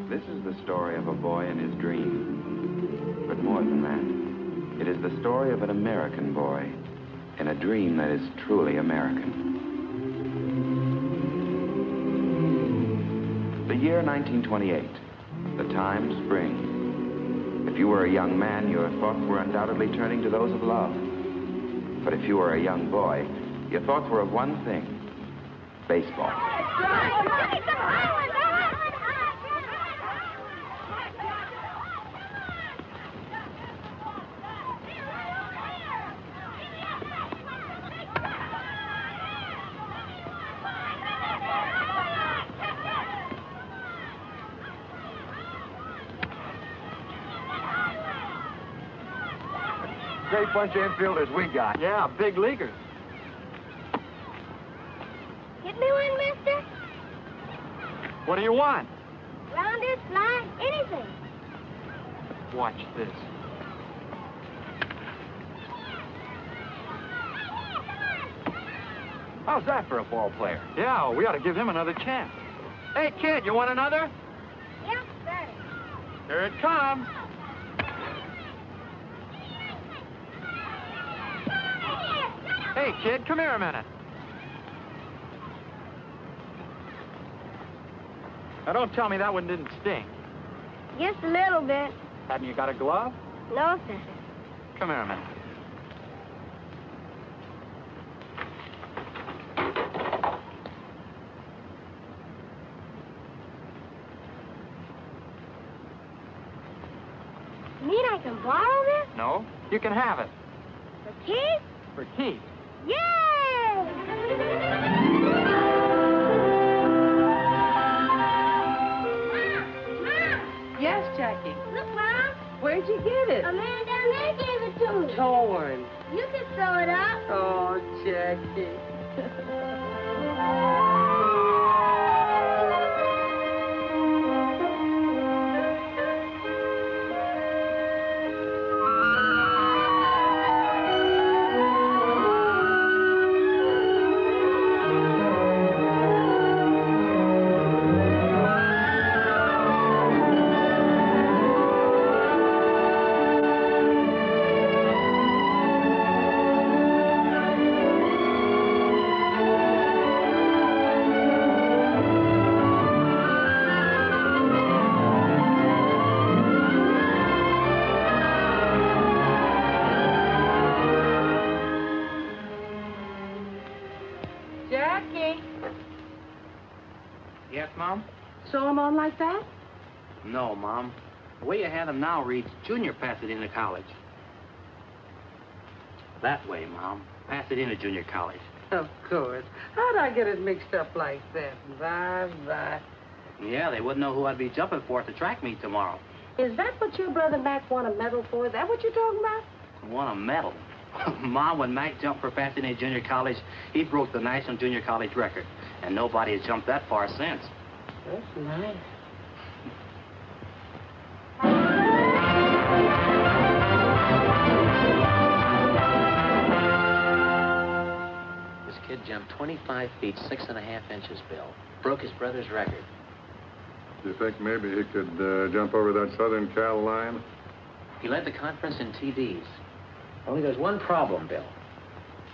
This is the story of a boy and his dream. But more than that, it is the story of an American boy in a dream that is truly American. The year 1928, the time spring. If you were a young man, your thoughts were undoubtedly turning to those of love. But if you were a young boy, your thoughts were of one thing: baseball. Great bunch of infielders we got. Yeah, big leaguers. Get me one, mister. What do you want? Rounder, fly, anything. Watch this. How's that for a ball player? Yeah, we ought to give him another chance. Hey, kid, you want another? Yep, sir. Here it comes. Hey, kid, come here a minute. Now, don't tell me that one didn't sting. Just a little bit. Hadn't you got a glove? No, sir. Come here a minute. You mean I can borrow this? No, you can have it. For keys? For keys. Yay! Yes, Jackie. Look, Mom. Where'd you get it? A man down there gave it to me. Torn. You can sew it up. Oh, Jackie. Jackie. Yes, Mom? Sew them on like that? No, Mom. The way you have them now reads Junior Pasadena College. That way, Mom. Pasadena Junior College. Of course. How'd I get it mixed up like that? Bye. Yeah, they wouldn't know who I'd be jumping for at the track meet tomorrow. Is that what your brother Mac won a medal for? Is that what you're talking about? Won a medal. Mom, when Mac jumped for Pasadena Junior College, he broke the National Junior College record. And nobody has jumped that far since. That's nice. This kid jumped 25 feet, 6.5 inches, Bill. Broke his brother's record. Do you think maybe he could jump over that Southern Cal line? He led the conference in TDs. Only there's one problem, Bill.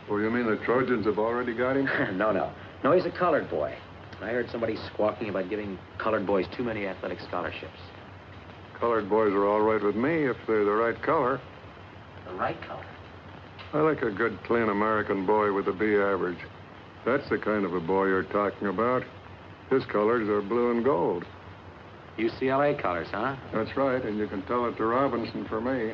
Oh, you mean the Trojans have already got him? No, he's a colored boy. I heard somebody squawking about giving colored boys too many athletic scholarships. Colored boys are all right with me if they're the right color. The right color? I like a good, clean American boy with a B average. That's the kind of a boy you're talking about. His colors are blue and gold. UCLA colors, huh? That's right, and you can tell it to Robinson for me.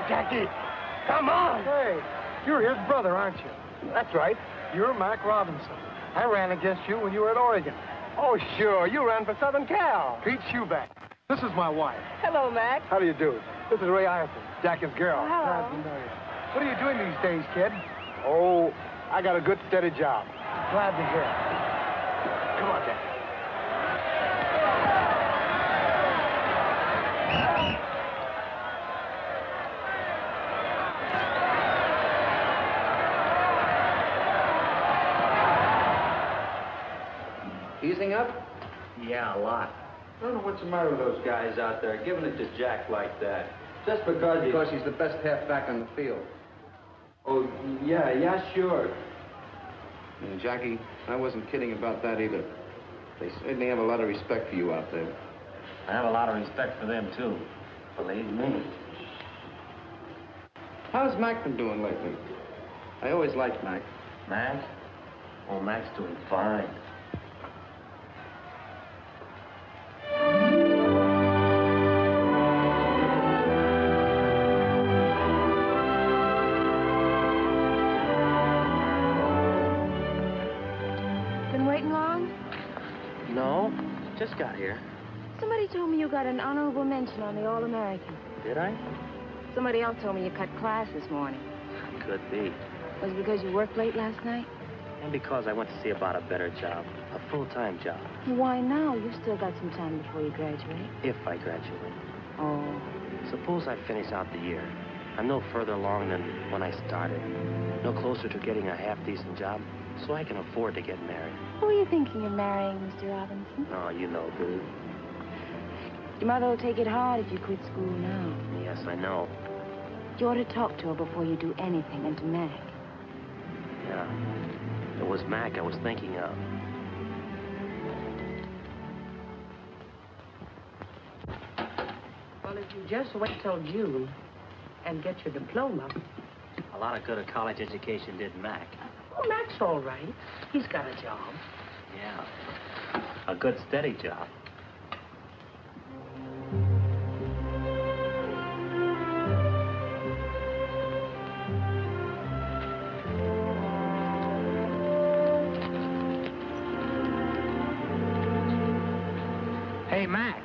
Jackie, come on. Hey, you're his brother, aren't you? That's right. You're Mac Robinson. I ran against you when you were at Oregon. Oh, sure. You ran for Southern Cal. Pete Shoeback. This is my wife. Hello, Mac. How do you do? This is Ray Ireton, Jackie's girl. Hello. Glad to know you. What are you doing these days, kid? Oh, I got a good, steady job. Glad to hear it. Come on, Dad. Easing up? Yeah, a lot. I don't know what's the matter with those guys out there, giving it to Jack like that. Just because he's the best halfback on the field. Oh, yeah, sure. Jackie, I wasn't kidding about that either. They certainly have a lot of respect for you out there. I have a lot of respect for them, too. Believe me. How's Mac been doing lately? I always liked Mac. Mac? Oh, Mac's doing fine. Been waiting long? No, just got here. Somebody told me you got an honorable mention on the All-American. Did I? Somebody else told me you cut class this morning. Could be. Was it because you worked late last night? And because I went to see about a better job. A full-time job. Why now? You've still got some time before you graduate. If I graduate. Oh. Suppose I finish out the year. I'm no further along than when I started. No closer to getting a half-decent job, so I can afford to get married. Who are you thinking of marrying, Mr. Robinson? Oh, you know, dude. Your mother will take it hard if you quit school now. Yes, I know. You ought to talk to her before you do anything, and to Mac. Yeah. It was Mac I was thinking of. Well, if you just wait till June and get your diploma. A lot of good a college education did Mac. Oh, Mac's all right. He's got a job. Yeah. A good, steady job. Hey, Mac.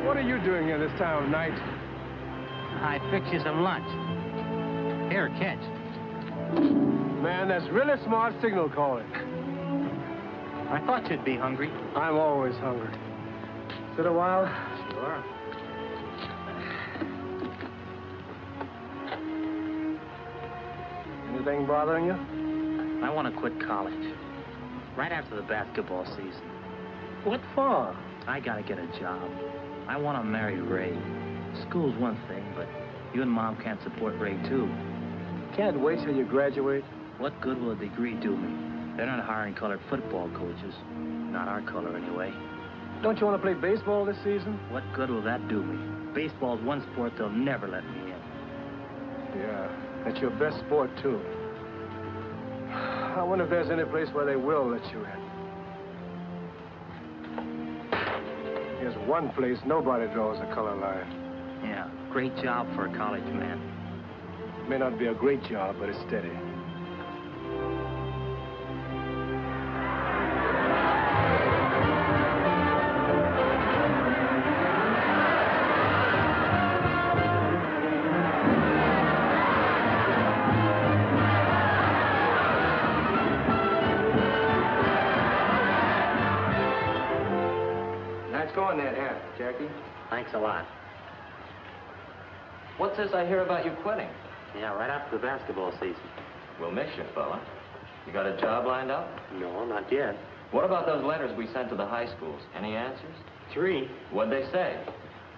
What are you doing here this time of night? I fixed you some lunch. Here, catch. Man, that's really smart signal calling. I thought you'd be hungry. I'm always hungry. Sit a while. Sure. Anything bothering you? I want to quit college. Right after the basketball season. What for? I gotta get a job. I want to marry Ray. School's one thing, but you and Mom can't support Ray, too. Can't wait till you graduate. What good will a degree do me? They're not hiring colored football coaches. Not our color, anyway. Don't you want to play baseball this season? What good will that do me? Baseball's one sport they'll never let me in. Yeah, that's your best sport, too. I wonder if there's any place where they will let you in. There's one place nobody draws a color line. Yeah, great job for a college man. May not be a great job, but it's steady. Nice going that hat, Jackie. Thanks a lot. What's this I hear about you quitting? Yeah, right after the basketball season. We'll miss you, fella. You got a job lined up? No, not yet. What about those letters we sent to the high schools? Any answers? 3. What'd they say?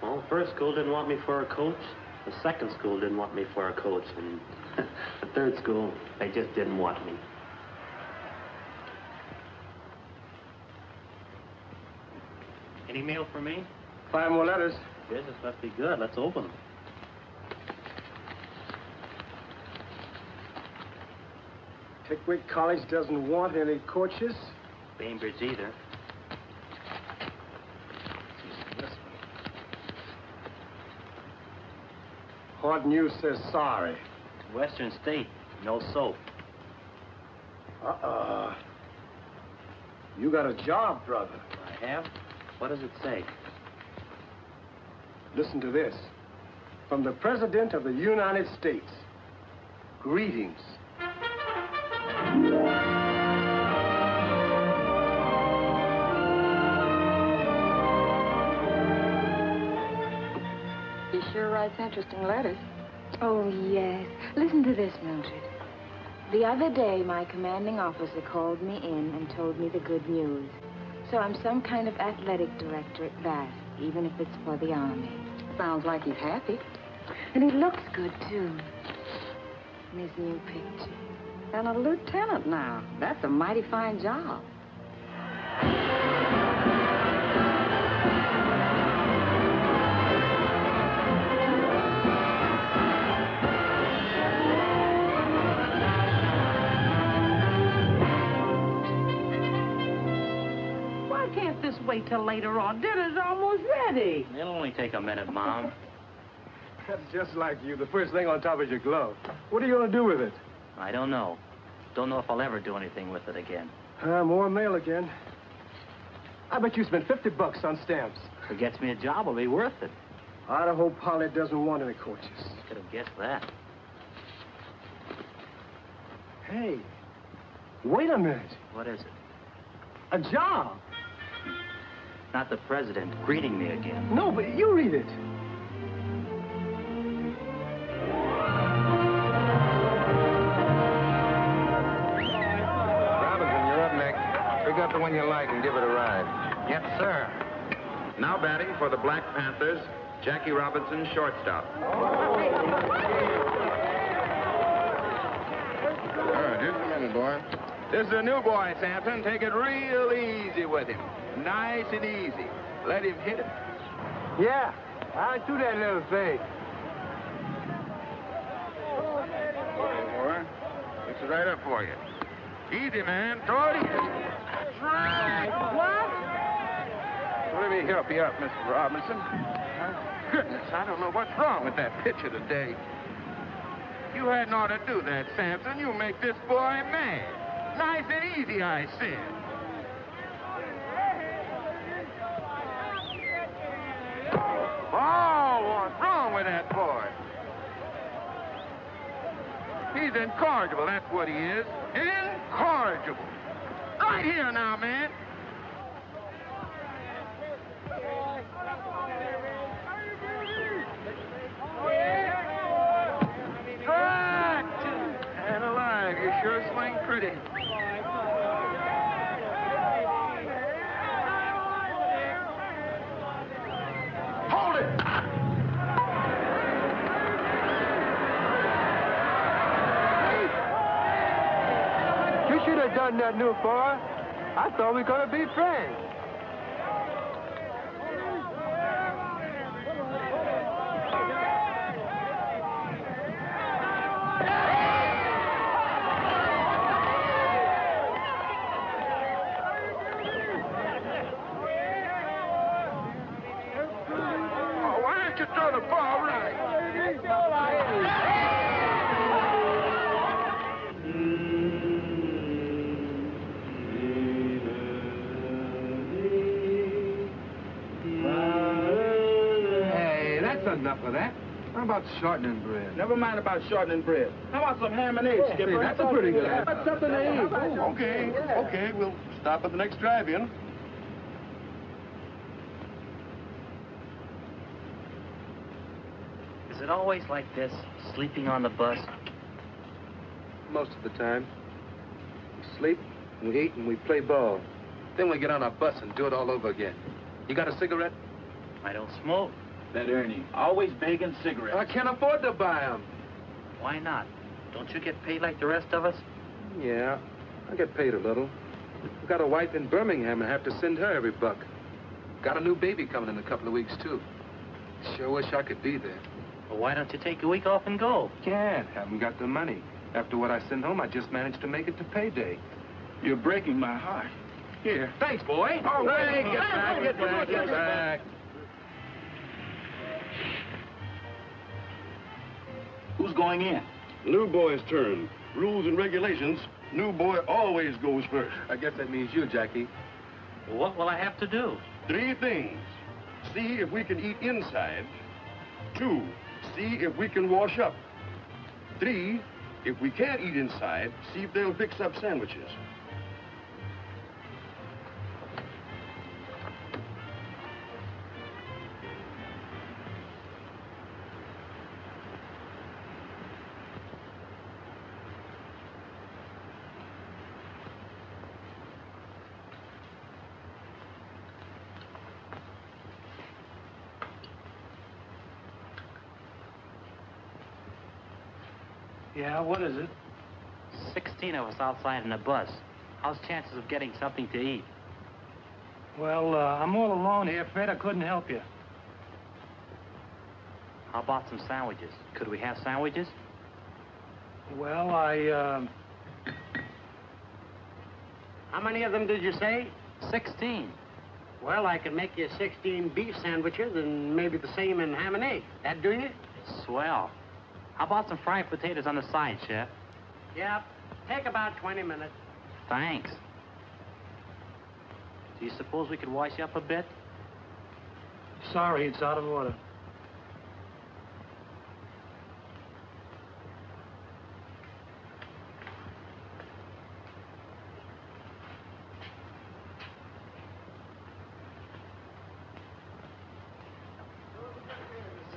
Well, the first school didn't want me for a coach. The second school didn't want me for a coach. And the third school, they just didn't want me. Any mail for me? 5 more letters. Business must be good. Let's open them. Pickwick College doesn't want any coaches. Bainbridge either. This one. Hard News says sorry. Western State, no soap. You got a job, brother. I have? What does it say? Listen to this. From the President of the United States. Greetings. He sure writes interesting letters. Oh, yes. Listen to this, Mildred. The other day, my commanding officer called me in and told me the good news. So I'm some kind of athletic director at last, even if it's for the Army. Sounds like he's happy. And he looks good, too. In his new picture. And a lieutenant now. That's a mighty fine job. Why can't this wait till later on? Dinner's almost ready. It'll only take a minute, Mom. That's just like you. The first thing on top is your glove. What are you going to do with it? I don't know. Don't know if I'll ever do anything with it again. More mail again. I bet you spent $50 on stamps. If it gets me a job, it'll be worth it. I hope Polly doesn't want any coaches. Could have guessed that. Hey, wait a minute. What is it? A job. Not the president greeting me again. No, but you read it. Robinson, you're up next. Pick up the one you like and give it a ride. Yes, sir. Now batting for the Black Panthers, Jackie Robinson, shortstop. All right, here's the minute, boy. This is a new boy, Sampson. Take it real easy with him. Nice and easy. Let him hit it. Yeah, I do that little thing. Boy, fix it right up for you. Easy, man. Throw it easy. That's right. What? Let me help you up, Mr. Robinson. Goodness, I don't know what's wrong with that pitcher today. You hadn't ought to do that, Sampson. You make this boy mad. Nice and easy, I said. Oh, what's wrong with that boy? He's incorrigible, that's what he is. Incorrigible. Right here now, man. Strike! And alive, you sure swing pretty. Hold it! You should have done that, new boy. I thought we were going to be friends. Oh, why don't you throw the ball right? Hey, that's enough of that. How about shortening bread? Never mind about shortening bread. How about some ham and eggs, Skipper? That's a pretty good idea. That's something to eat. Okay, we'll stop at the next drive-in. Is it always like this, sleeping on the bus? Most of the time. We sleep, we eat, and we play ball. Then we get on our bus and do it all over again. You got a cigarette? I don't smoke. That Ernie, always begging cigarettes. I can't afford to buy them. Why not? Don't you get paid like the rest of us? Yeah, I get paid a little. I've got a wife in Birmingham and have to send her every buck. Got a new baby coming in a couple of weeks, too. Sure wish I could be there. Well, why don't you take a week off and go? Can't. Haven't got the money. After what I send home, I just managed to make it to payday. You're breaking my heart. Here. Thanks, boy. Oh, Hey, wait. get back. Who's going in? New boy's turn. Rules and regulations, new boy always goes first. I guess that means you, Jackie. What will I have to do? 3 things. see if we can eat inside. 2, see if we can wash up. 3, if we can't eat inside, see if they'll fix up sandwiches. Yeah, what is it? 16 of us outside in a bus. How's chances of getting something to eat? Well, I'm all alone here, Fred. I couldn't help you. How about some sandwiches? Could we have sandwiches? Well, How many of them did you say? 16. Well, I could make you 16 beef sandwiches and maybe the same in ham and egg. That do you? Swell. How about some fried potatoes on the side, Chef? Yep. Take about 20 minutes. Thanks. Do you suppose we could wash you up a bit? sorry, it's out of order.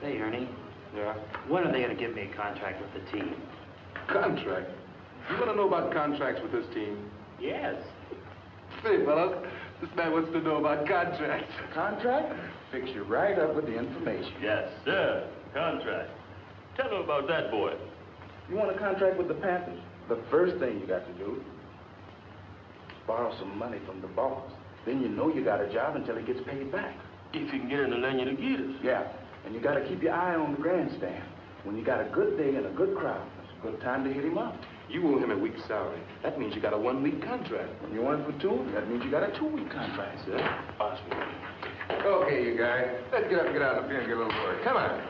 Say, Ernie. Yeah? When are they going to give me a contract with the team? Contract? You want to know about contracts with this team? Yes. Say, fellas, this man wants to know about contracts. Contract? Fix you right up with the information. Yes, sir. Contract. Tell him about that, boy. You want a contract with the Panthers? The first thing you got to do is borrow some money from the boss. Then you know you got a job until he gets paid back. If you can get in the Lanyard to get us. Yeah, and you got to keep your eye on the grandstand. When you got a good day and a good crowd, it's a good time to hit him up. You owe him a week's salary. That means you got a 1-week contract. When you want it for 2, that means you got a 2-week contract, sir. Awesome. Okay, you guys. Let's get up and get out of the field and get a little work. Come on.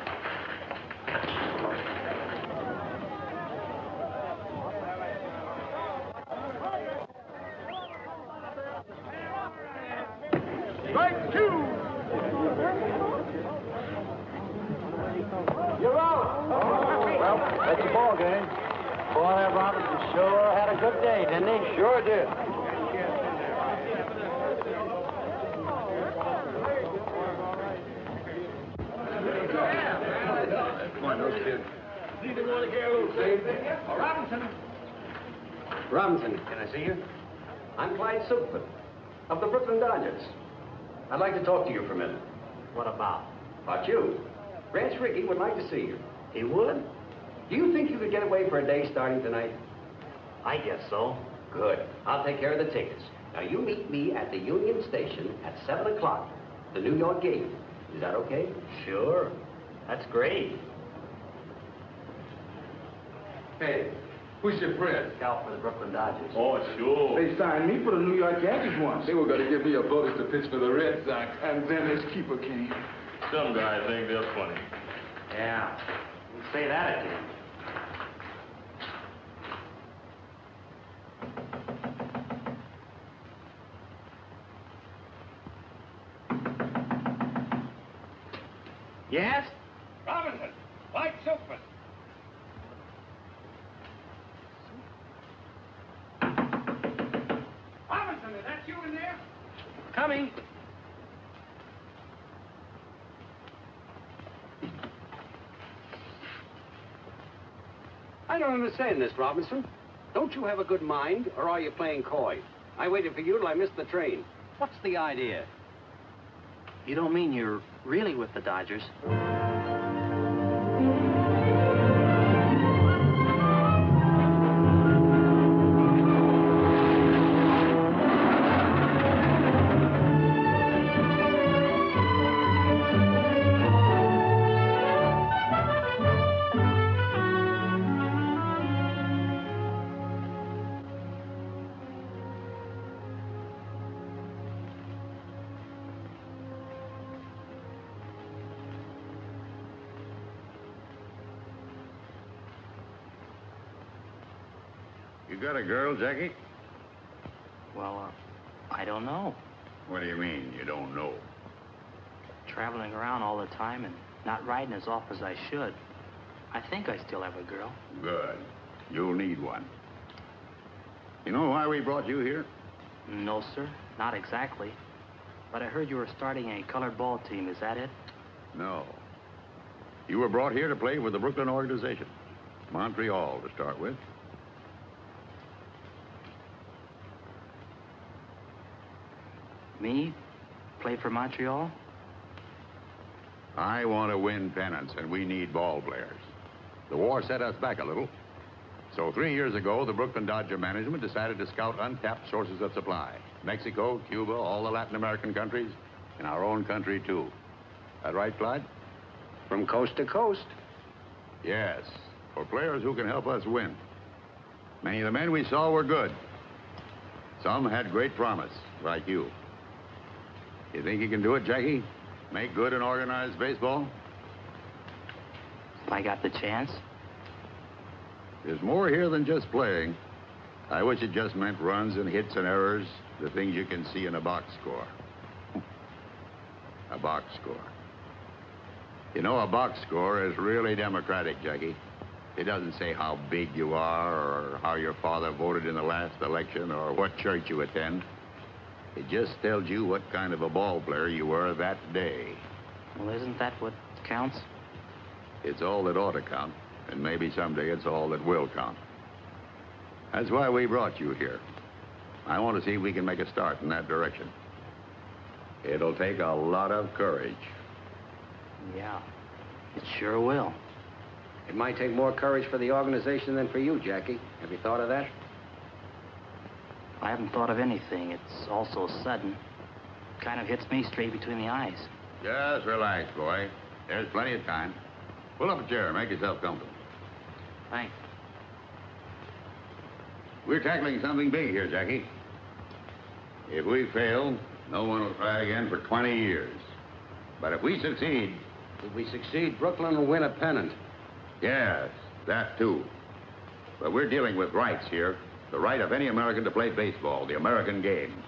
Strike 2! You're out! Well, that's the ball game. Boy, that Robinson sure had a good day, didn't he? Sure did. Come on, those kids. Neither want to get a little safe. Robinson. Robinson, can I see you? I'm Clyde Silkman of the Brooklyn Dodgers. I'd like to talk to you for a minute. What about? About you. Ranch Rickey would like to see you. He would? Do you think you could get away for a day starting tonight? I guess so. Good. I'll take care of the tickets. Now, you meet me at the Union Station at 7 o'clock, the New York game. Is that okay? Sure. That's great. Hey, who's your friend? Scout for the Brooklyn Dodgers. Oh, sure. They signed me for the New York Yankees once. They were going to give me a bonus to pitch for the Red Sox, and then this keeper came. Some guys think they're funny. Yeah. You say that again. Yes? Robinson, Clyde Silkman. Robinson, is that you in there? Coming. I don't understand this, Robinson. Don't you have a good mind, or are you playing coy? I waited for you till I missed the train. What's the idea? You don't mean you're really with the Dodgers? You got a girl, Jackie? Well, I don't know. What do you mean, you don't know? Traveling around all the time and not riding as often as I should. I think I still have a girl. Good. You'll need one. You know why we brought you here? No, sir. Not exactly. But I heard you were starting a colored ball team. Is that it? No. You were brought here to play with the Brooklyn organization. Montreal, to start with. Me? Play for Montreal? I want to win pennants, and we need ball players. The war set us back a little. So 3 years ago, the Brooklyn Dodger management decided to scout untapped sources of supply. Mexico, Cuba, all the Latin American countries, and our own country, too. That right, Clyde? From coast to coast. Yes, for players who can help us win. Many of the men we saw were good. Some had great promise, like you. You think you can do it, Jackie? Make good and organized baseball? If I got the chance. There's more here than just playing. I wish it just meant runs and hits and errors, the things you can see in a box score. A box score. You know, a box score is really democratic, Jackie. It doesn't say how big you are or how your father voted in the last election or what church you attend. It just tells you what kind of a ball player you were that day. Well, isn't that what counts? It's all that ought to count, and maybe someday it's all that will count. That's why we brought you here. I want to see if we can make a start in that direction. It'll take a lot of courage. Yeah, it sure will. It might take more courage for the organization than for you, Jackie. Have you thought of that? I haven't thought of anything. It's all so sudden. Kind of hits me straight between the eyes. Just relax, boy. There's plenty of time. Pull up a chair. Make yourself comfortable. Thanks. We're tackling something big here, Jackie. If we fail, no one will try again for 20 years. But if we succeed... If we succeed, Brooklyn will win a pennant. Yes, that too. But we're dealing with rights here. The right of any American to play baseball, the American game.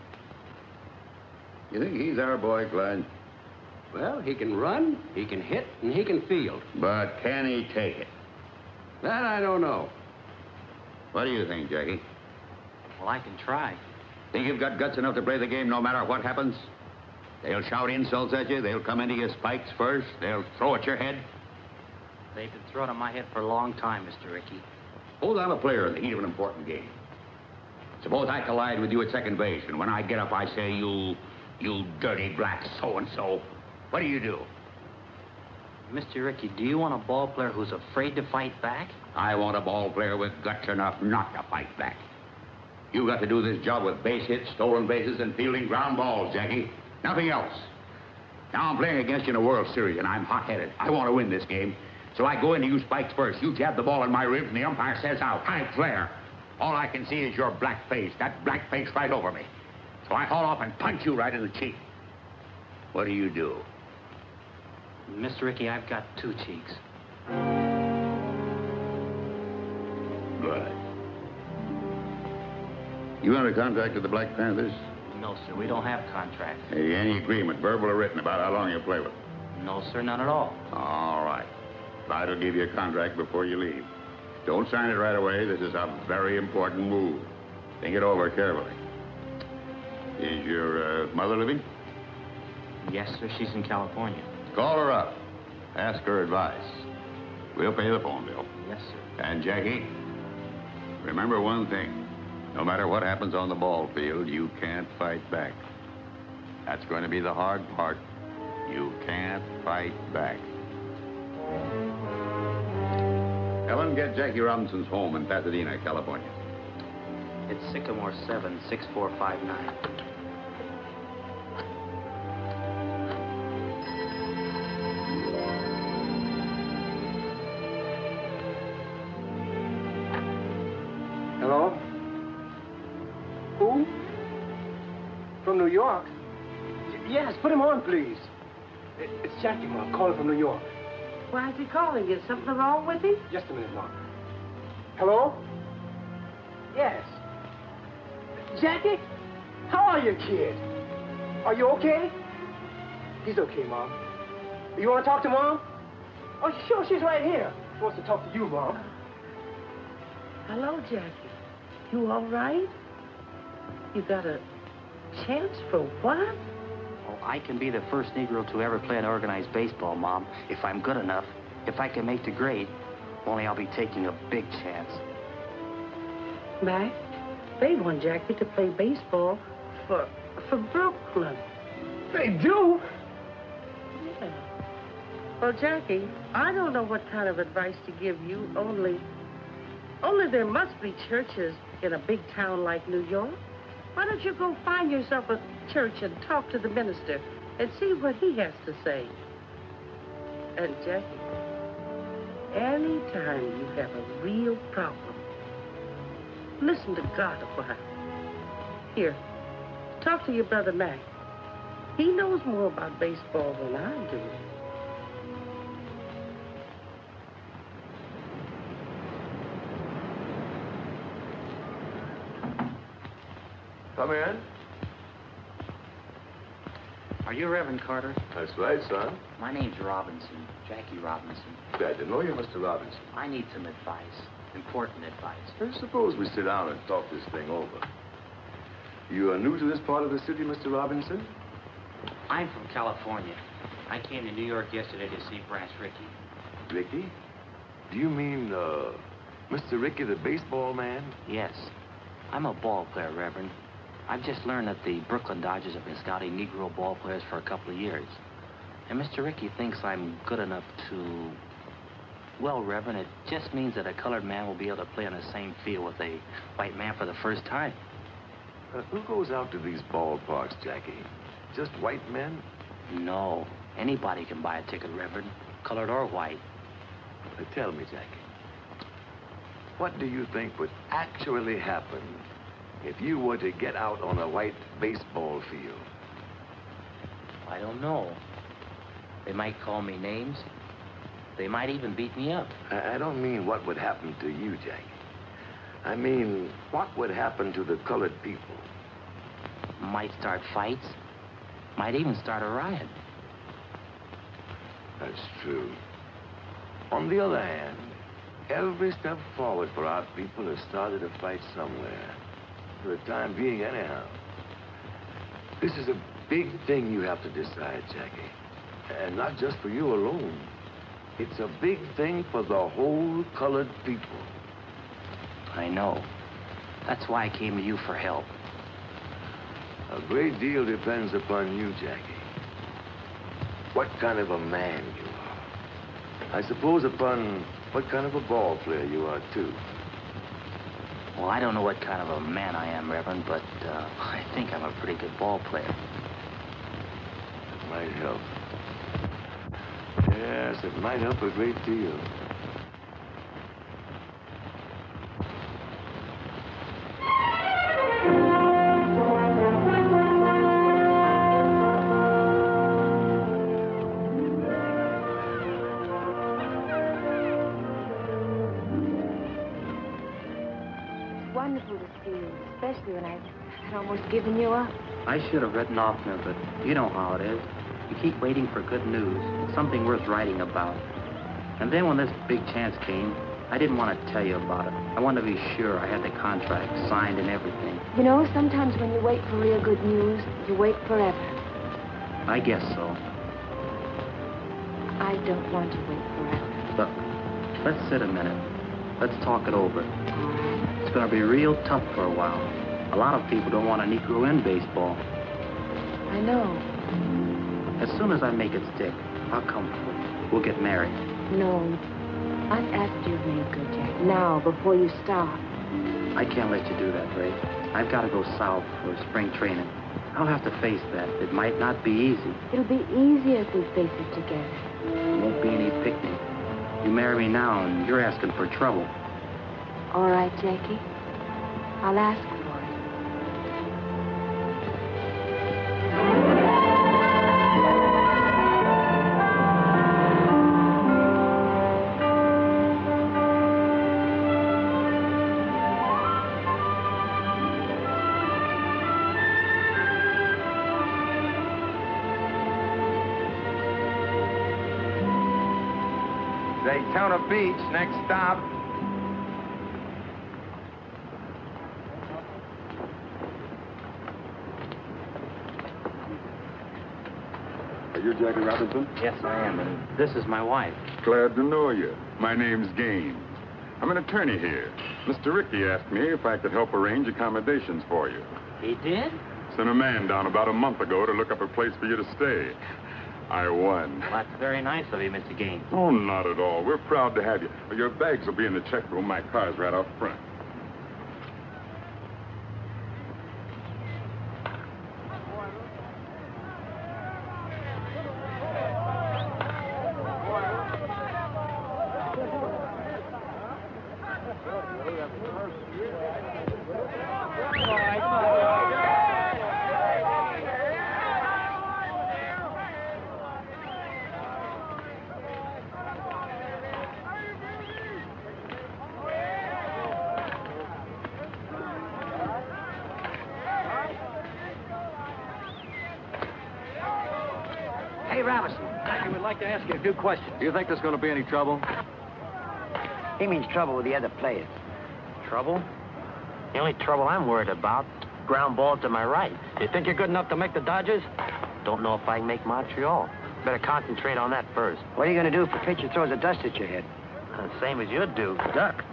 You think he's our boy, Clyde? Well, he can run, he can hit, and he can field. But can he take it? That I don't know. What do you think, Jackie? Well, I can try. Think you've got guts enough to play the game no matter what happens? They'll shout insults at you. They'll come into your spikes first. They'll throw at your head. They've been throwing at my head for a long time, Mr. Rickey. Hold on a player in the heat of an important game. Suppose I collide with you at second base, and when I get up, I say, you dirty black so-and-so. What do you do? Mr. Rickey, do you want a ball player who's afraid to fight back? I want a ball player with guts enough not to fight back. You got to do this job with base hits, stolen bases, and fielding ground balls, Jackie. Nothing else. Now I'm playing against you in a World Series, and I'm hot-headed. I want to win this game. So I go into you spikes first. You jab the ball in my ribs, and the umpire says out. I flare. All I can see is your black face, that black face right over me. So I haul off and punch you right in the cheek. What do you do? Mr. Rickey, I've got two cheeks. Good. You under contract with the Black Panthers? No, sir, we don't have contracts. Hey, any agreement, verbal or written, about how long you'll play with them? No, sir, none at all. All right. Clyde will give you a contract before you leave. Don't sign it right away. This is a very important move. Think it over carefully. Is your mother living? Yes, sir, she's in California. Call her up. Ask her advice. We'll pay the phone bill. Yes, sir. And, Jackie, remember one thing. No matter what happens on the ball field, you can't fight back. That's going to be the hard part. You can't fight back. Ellen, get Jackie Robinson's home in Pasadena, California. It's Sycamore 7, 6459. Hello? Who? From New York? Yes, put him on, please. It's Jackie, Mom, calling from New York. Why is he calling? Is something wrong with him? Just a minute, Mom. Hello? Yes. Jackie? How are you, kid? Are you okay? He's okay, Mom. You want to talk to Mom? Oh, sure, she's right here. She wants to talk to you, Mom. Hello, Jackie. You all right? You got a chance for what? Oh, I can be the first Negro to ever play an organized baseball, Mom, if I'm good enough. If I can make the grade. Only I'll be taking a big chance. Mac, they want Jackie to play baseball for Brooklyn. They do? Yeah. Well, Jackie, I don't know what kind of advice to give you, only there must be churches in a big town like New York. Why don't you go find yourself a church and talk to the minister and see what he has to say? And Jackie, anytime you have a real problem, listen to God a while. Here, talk to your brother Mac. He knows more about baseball than I do. Come in. Are you Reverend Carter? That's right, son. My name's Robinson, Jackie Robinson. Glad to know you, Mr. Robinson. I need some advice, important advice. Well, suppose we sit down and talk this thing over. You are new to this part of the city, Mr. Robinson? I'm from California. I came to New York yesterday to see Brass Rickey. Ricky? Do you mean, Mr. Rickey, the baseball man? Yes. I'm a ball player, Reverend. I've just learned that the Brooklyn Dodgers have been scouting Negro ball players for a couple of years. And Mr. Rickey thinks I'm good enough to... Well, Reverend, it just means that a colored man will be able to play on the same field with a white man for the first time. Who goes out to these ballparks, Jackie? Just white men? No. Anybody can buy a ticket, Reverend, colored or white. Tell me, Jackie, what do you think would actually happen if you were to get out on a white baseball field? I don't know. They might call me names. They might even beat me up. I don't mean what would happen to you, Jackie. I mean, what would happen to the colored people? Might start fights. Might even start a riot. That's true. On the other hand, every step forward for our people has started a fight somewhere. For the time being, anyhow. This is a big thing you have to decide, Jackie. And not just for you alone. It's a big thing for the whole colored people. I know. That's why I came to you for help. A great deal depends upon you, Jackie. What kind of a man you are. I suppose upon what kind of a ball player you are, too. Well, I don't know what kind of a man I am, Reverend, but I think I'm a pretty good ball player. It might help. Yes, it might help a great deal. Wonderful to see you, especially when I'd almost given you up. I should have written oftener, but you know how it is. You keep waiting for good news, something worth writing about. And then when this big chance came, I didn't want to tell you about it. I wanted to be sure I had the contract signed and everything. You know, sometimes when you wait for real good news, you wait forever. I guess so. I don't want to wait forever. Look, let's sit a minute. Let's talk it over. It's going to be real tough for a while. A lot of people don't want a Negro in baseball. I know. As soon as I make it stick, I'll come for it. We'll get married. No. I've asked you to make good, Jack. Now, before you stop. I can't let you do that, Ray. I've got to go south for spring training. I'll have to face that. It might not be easy. It'll be easier if we face it together. It won't be any picnic. You marry me now, and you're asking for trouble. All right, Jackie. I'll ask for it. Daytona Beach, next stop. Are you Jackie Robinson? Yes, I am, and this is my wife. Glad to know you. My name's Gaines. I'm an attorney here. Mr. Ricky asked me if I could help arrange accommodations for you. He did? Sent a man down about a month ago to look up a place for you to stay. I won. Well, that's very nice of you, Mr. Gaines. Oh, not at all. We're proud to have you. Your bags will be in the check room. My car's right out front. Hey, Robinson, I would like to ask you a few questions. Do you think there's going to be any trouble? He means trouble with the other players. Trouble? The only trouble I'm worried about, ground ball to my right. You think you're good enough to make the Dodgers? Don't know if I can make Montreal. Better concentrate on that first. What are you going to do if a pitcher throws a dust at your head? Same as you'd do, duck.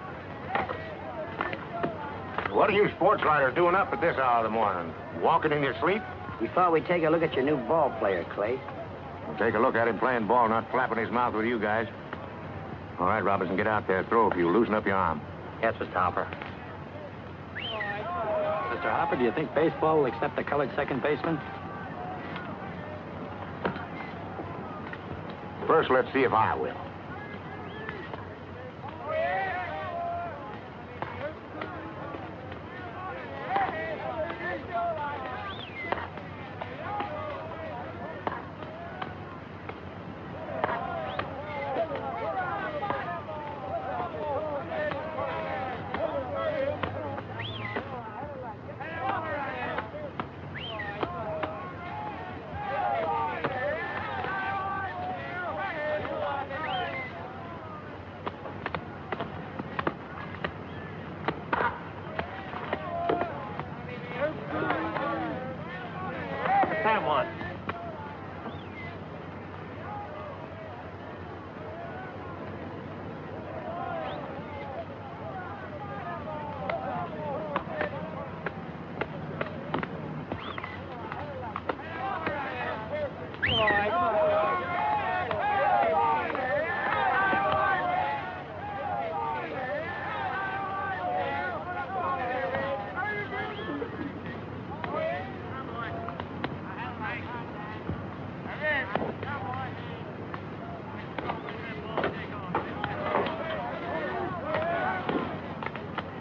What are you sports writers doing up at this hour of the morning? Walking in your sleep? We thought we'd take a look at your new ball player, Clay. Well, take a look at him playing ball, not flapping his mouth with you guys. All right, Robinson, get out there. Throw a few. Loosen up your arm. Yes, Mr. Hopper. Mr. Hopper, do you think baseball will accept the colored second baseman? First, let's see if I will.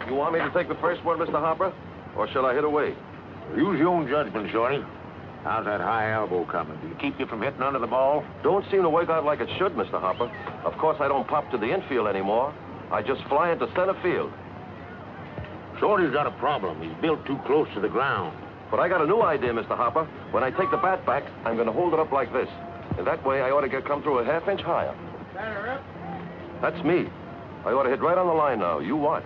You want me to take the first one, Mr. Hopper? Or shall I hit away? Use your own judgment, Shorty. How's that high elbow coming? Do you keep you from hitting under the ball? Don't seem to work out like it should, Mr. Hopper. Of course, I don't pop to the infield anymore. I just fly into center field. Shorty's got a problem. He's built too close to the ground. But I got a new idea, Mr. Hopper. When I take the bat back, I'm going to hold it up like this. And that way, I ought to come through a half-inch higher. That's me. I ought to hit right on the line now. You watch.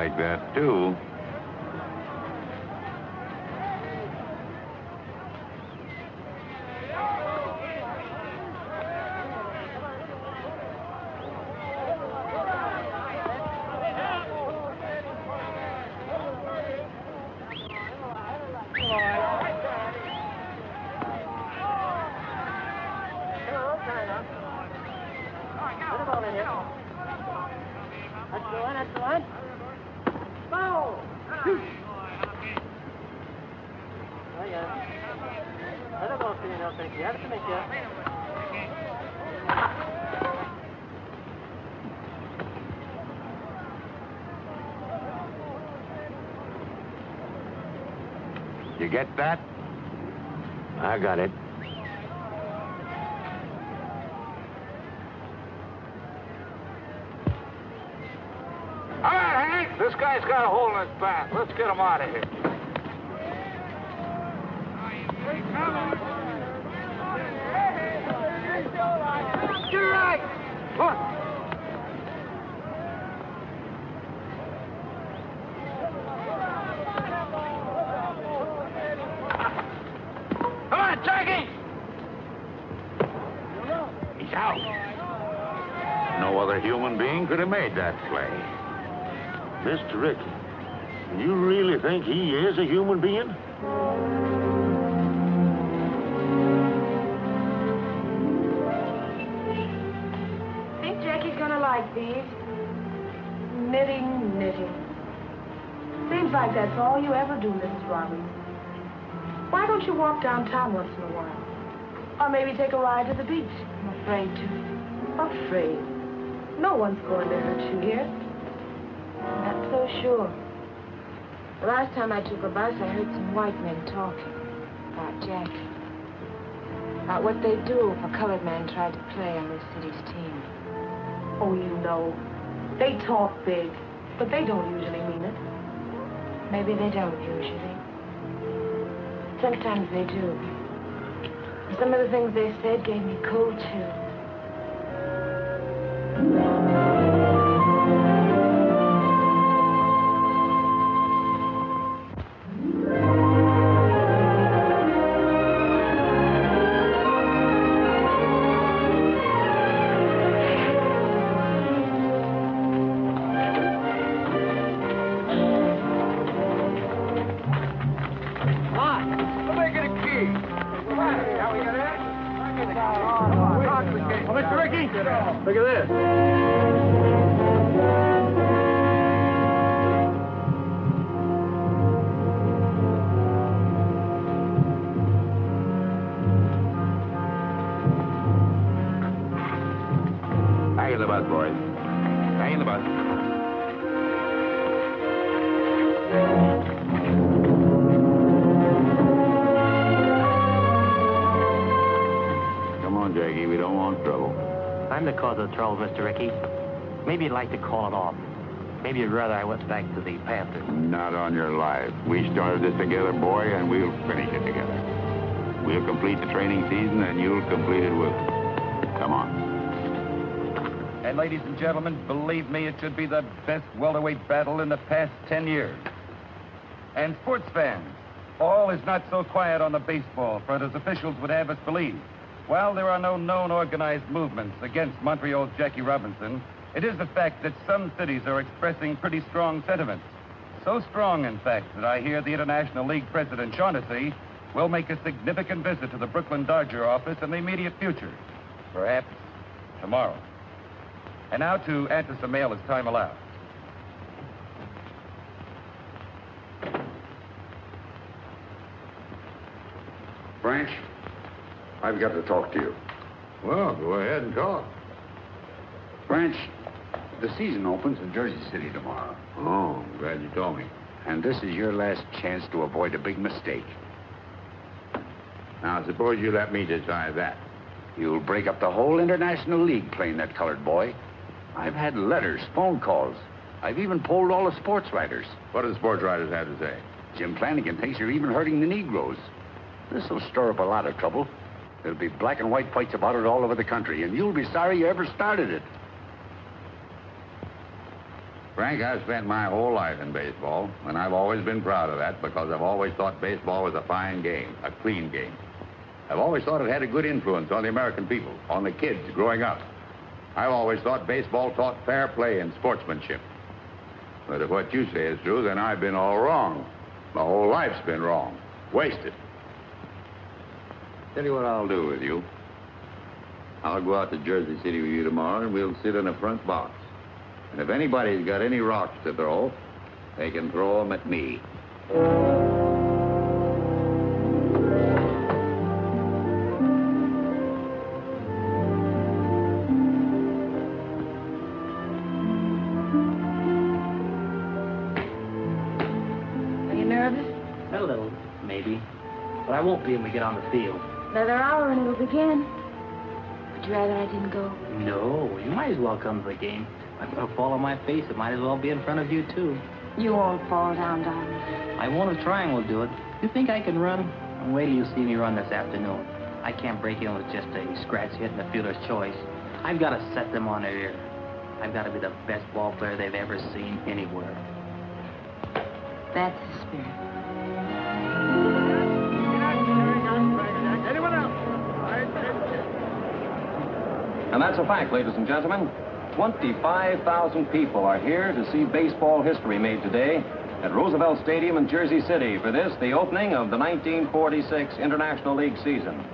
like that, too. You get that? I got it. All right, Hank, this guy's got a hole in his back. Let's get him out of here. You're right. Look. Come on, Jackie! He's out. No other human being could have made that play. Mr. Ricky, you really think he is a human being? Think Jackie's gonna like these? Knitting, knitting. Seems like that's all you ever do, Mrs. Robbins. Why don't you walk downtown once in a while? Or maybe take a ride to the beach? I'm afraid to. Afraid? No one's going to hurt you here. I'm not so sure. The last time I took a bus, I heard some white men talking about Jackie. About what they'd do if a colored man tried to play on this city's team. Oh, you know, they talk big, but they don't usually mean it. Maybe they don't usually. Sometimes they do. And some of the things they said gave me cold chills. Look at this. Hang in the bus, boys. Hang in the bus. Come on, Jackie. We don't want trouble. I'm the cause of the trouble, Mr. Ricky. Maybe you'd like to call it off. Maybe you'd rather I went back to the Panthers. Not on your life. We started this together, boy, and we'll finish it together. We'll complete the training season, and you'll complete it with us. Come on. And ladies and gentlemen, believe me, it should be the best welterweight battle in the past 10 years. And sports fans, all is not so quiet on the baseball front as officials would have us believe. While there are no known organized movements against Montreal's Jackie Robinson, it is a fact that some cities are expressing pretty strong sentiments. So strong, in fact, that I hear the International League President Shaughnessy will make a significant visit to the Brooklyn Dodger office in the immediate future. Perhaps tomorrow. And now to answer some mail as time allows. Branch, I've got to talk to you. Well, go ahead and talk. Branch, the season opens in Jersey City tomorrow. Oh, I'm glad you told me. And this is your last chance to avoid a big mistake. Now, suppose you let me decide that. You'll break up the whole International League playing that colored boy. I've had letters, phone calls. I've even polled all the sports writers. What do the sports writers have to say? Jim Flanagan thinks you're even hurting the Negroes. This'll stir up a lot of trouble. There'll be black and white fights about it all over the country, and you'll be sorry you ever started it. Frank, I've spent my whole life in baseball, and I've always been proud of that because I've always thought baseball was a fine game, a clean game. I've always thought it had a good influence on the American people, on the kids growing up. I've always thought baseball taught fair play and sportsmanship. But if what you say is true, then I've been all wrong. My whole life's been wrong. Wasted. Tell you what I'll do with you. I'll go out to Jersey City with you tomorrow, and we'll sit in a front box. And if anybody's got any rocks to throw, they can throw them at me. Are you nervous? A little, maybe. But I won't be when we get on the field. Another hour and it'll begin. Would you rather I didn't go? No, you might as well come to the game. I'm going to fall on my face. It might as well be in front of you, too. You won't fall down, darling. I won't if trying will do it. You think I can run? And wait till you see me run this afternoon. I can't break in with just a scratch hit and a fielder's choice. I've got to set them on their ear. I've got to be the best ball player they've ever seen anywhere. That's the spirit. Anyone else? And that's a fact, ladies and gentlemen. 25,000 people are here to see baseball history made today at Roosevelt Stadium in Jersey City for this, the opening of the 1946 International League season.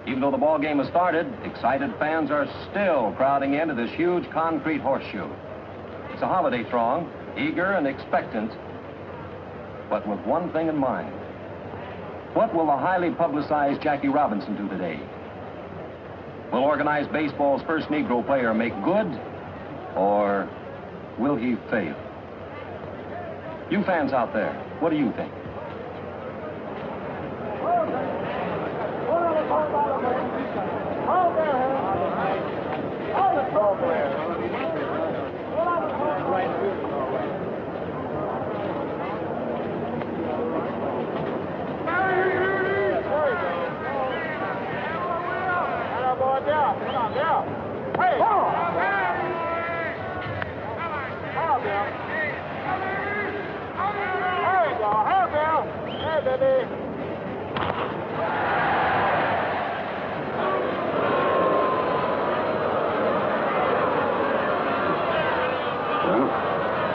Even though the ball game has started, excited fans are still crowding into this huge concrete horseshoe. It's a holiday throng, eager and expectant, but with one thing in mind. What will the highly publicized Jackie Robinson do today? Will organized baseball's first Negro player make good, or will he fail? You fans out there, what do you think?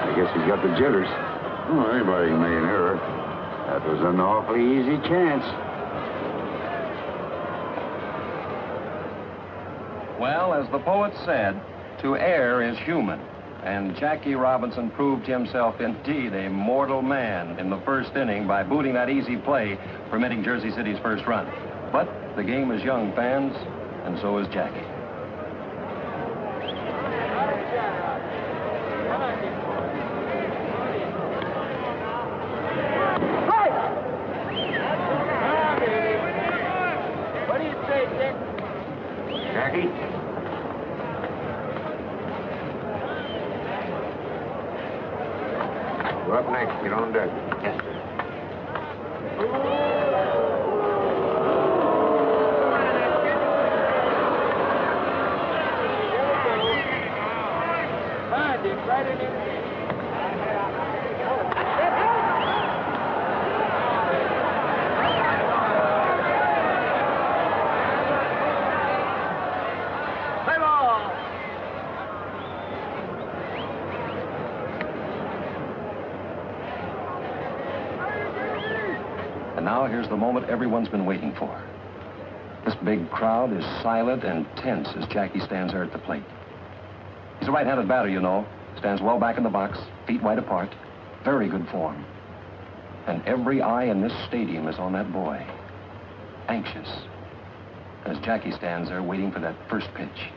I guess he's got the jitters. Oh, anybody can make an error. That was an awfully easy chance. Well, as the poet said, to err is human. And Jackie Robinson proved himself indeed a mortal man in the first inning by booting that easy play, permitting Jersey City's first run. But the game is young, fans, and so is Jackie. What do you say, Dick? Jackie? You're up next. Get on deck. Yes, sir. Right in there. And now here's the moment everyone's been waiting for. This big crowd is silent and tense as Jackie stands there at the plate. He's a right-handed batter, you know. Stands well back in the box, feet wide apart. Very good form. And every eye in this stadium is on that boy. Anxious. As Jackie stands there waiting for that first pitch.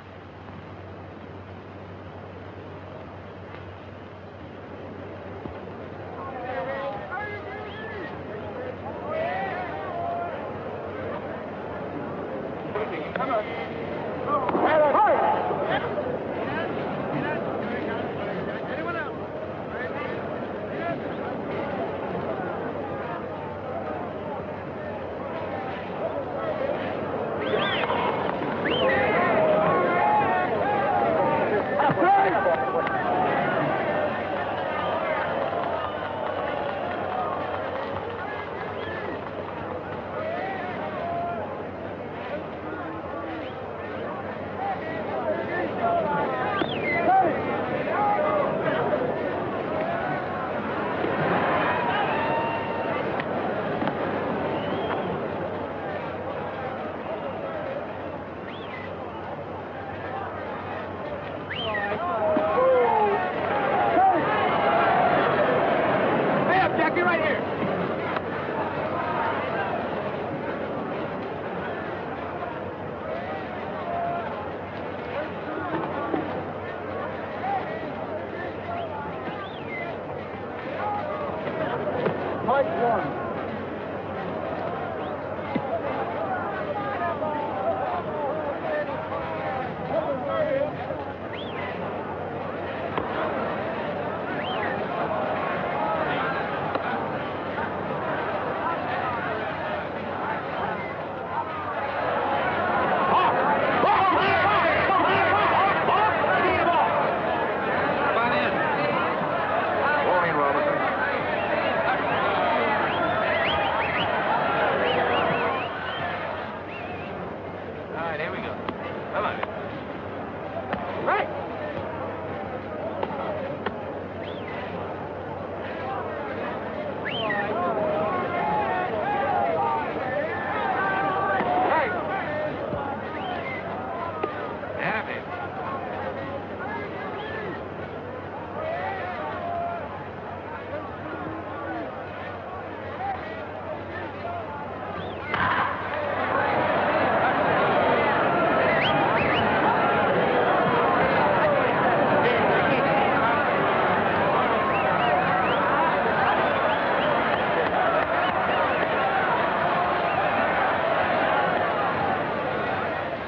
Jackie, right here. Fight one.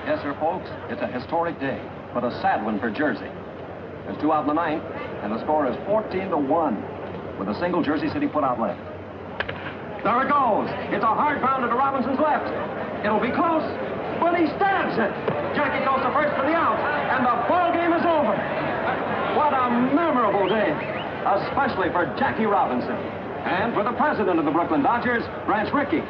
Yes, sir, folks, it's a historic day, but a sad one for Jersey. There's 2 out in the ninth, and the score is 14-1, with a single Jersey City put out left. There it goes. It's a hard bounder to Robinson's left. It'll be close, but he stabs it. Jackie goes to first for the out, and the ball game is over. What a memorable day, especially for Jackie Robinson, and for the president of the Brooklyn Dodgers, Branch Rickey.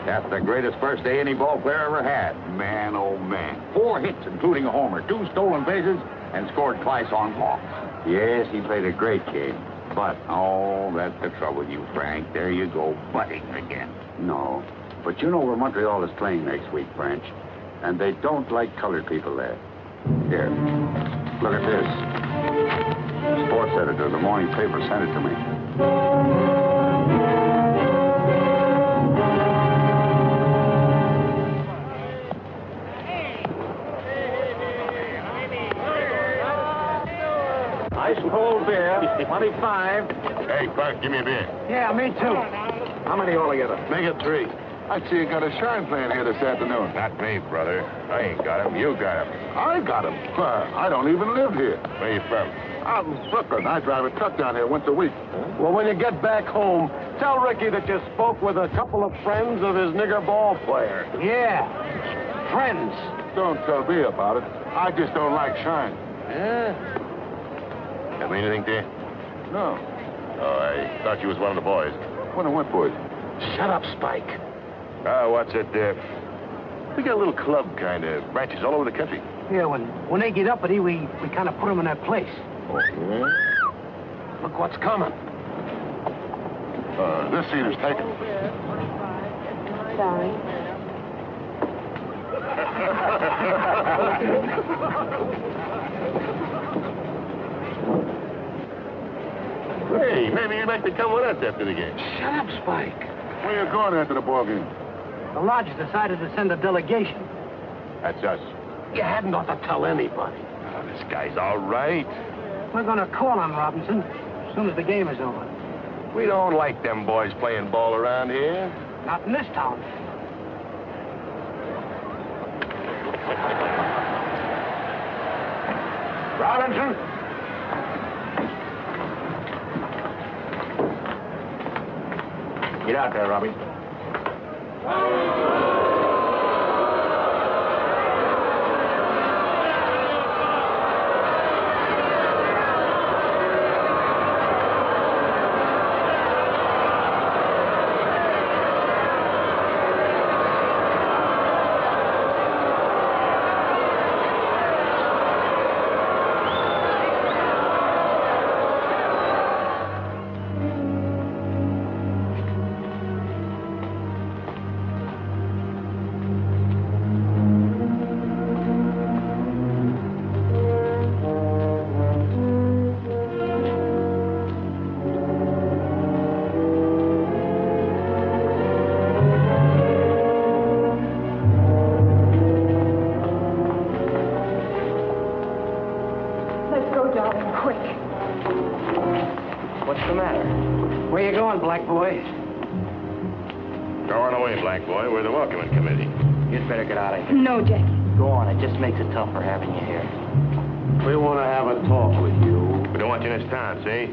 That's the greatest first day any ball player ever had. Man, oh, man. 4 hits, including a homer, 2 stolen bases, and scored twice on walks. Yes, he played a great game. But, oh, that's the trouble with you, Frank. There you go, butting again. No. But you know where Montreal is playing next week, Branch. And they don't like colored people there. Here. Look at this. Sports editor of the morning paper sent it to me. Ice cold beer, 25. Hey, Clark, give me a beer. Yeah, me too. How many altogether? Make it 3. I see you got a shine playing here this afternoon. Not me, brother. I ain't got him. You got him. I got him. I don't even live here. Where you from? I'm Brooklyn. I drive a truck down here once a week. Well, when you get back home, tell Ricky that you spoke with a couple of friends of his nigger ball player. Yeah, friends. Don't tell me about it. I just don't like shine. Yeah? That mean anything to you? No. Oh, I thought you was one of the boys. One of what boys? Shut up, Spike. Oh, what's it, we got a little club, kind of, branches all over the country. Yeah, when they get uppity, we kind of put them in their place. Oh, yeah? Look what's coming. This seat is taken. Sorry. Hey, maybe you'd like to come with us after the game. Shut up, Spike. Where you going after the ball game? The lodge decided to send a delegation. That's us. You hadn't ought to tell anybody. Oh, this guy's all right. We're going to call on Robinson as soon as the game is over. We don't like them boys playing ball around here. Not in this town. Robinson? Get out there, Robbie. Where you going, black boy? Go on away, black boy. We're the welcoming committee. You'd better get out of here. No, Jackie. Go on, it just makes it tougher having you here. We want to have a talk with you. We don't want you in this town, see?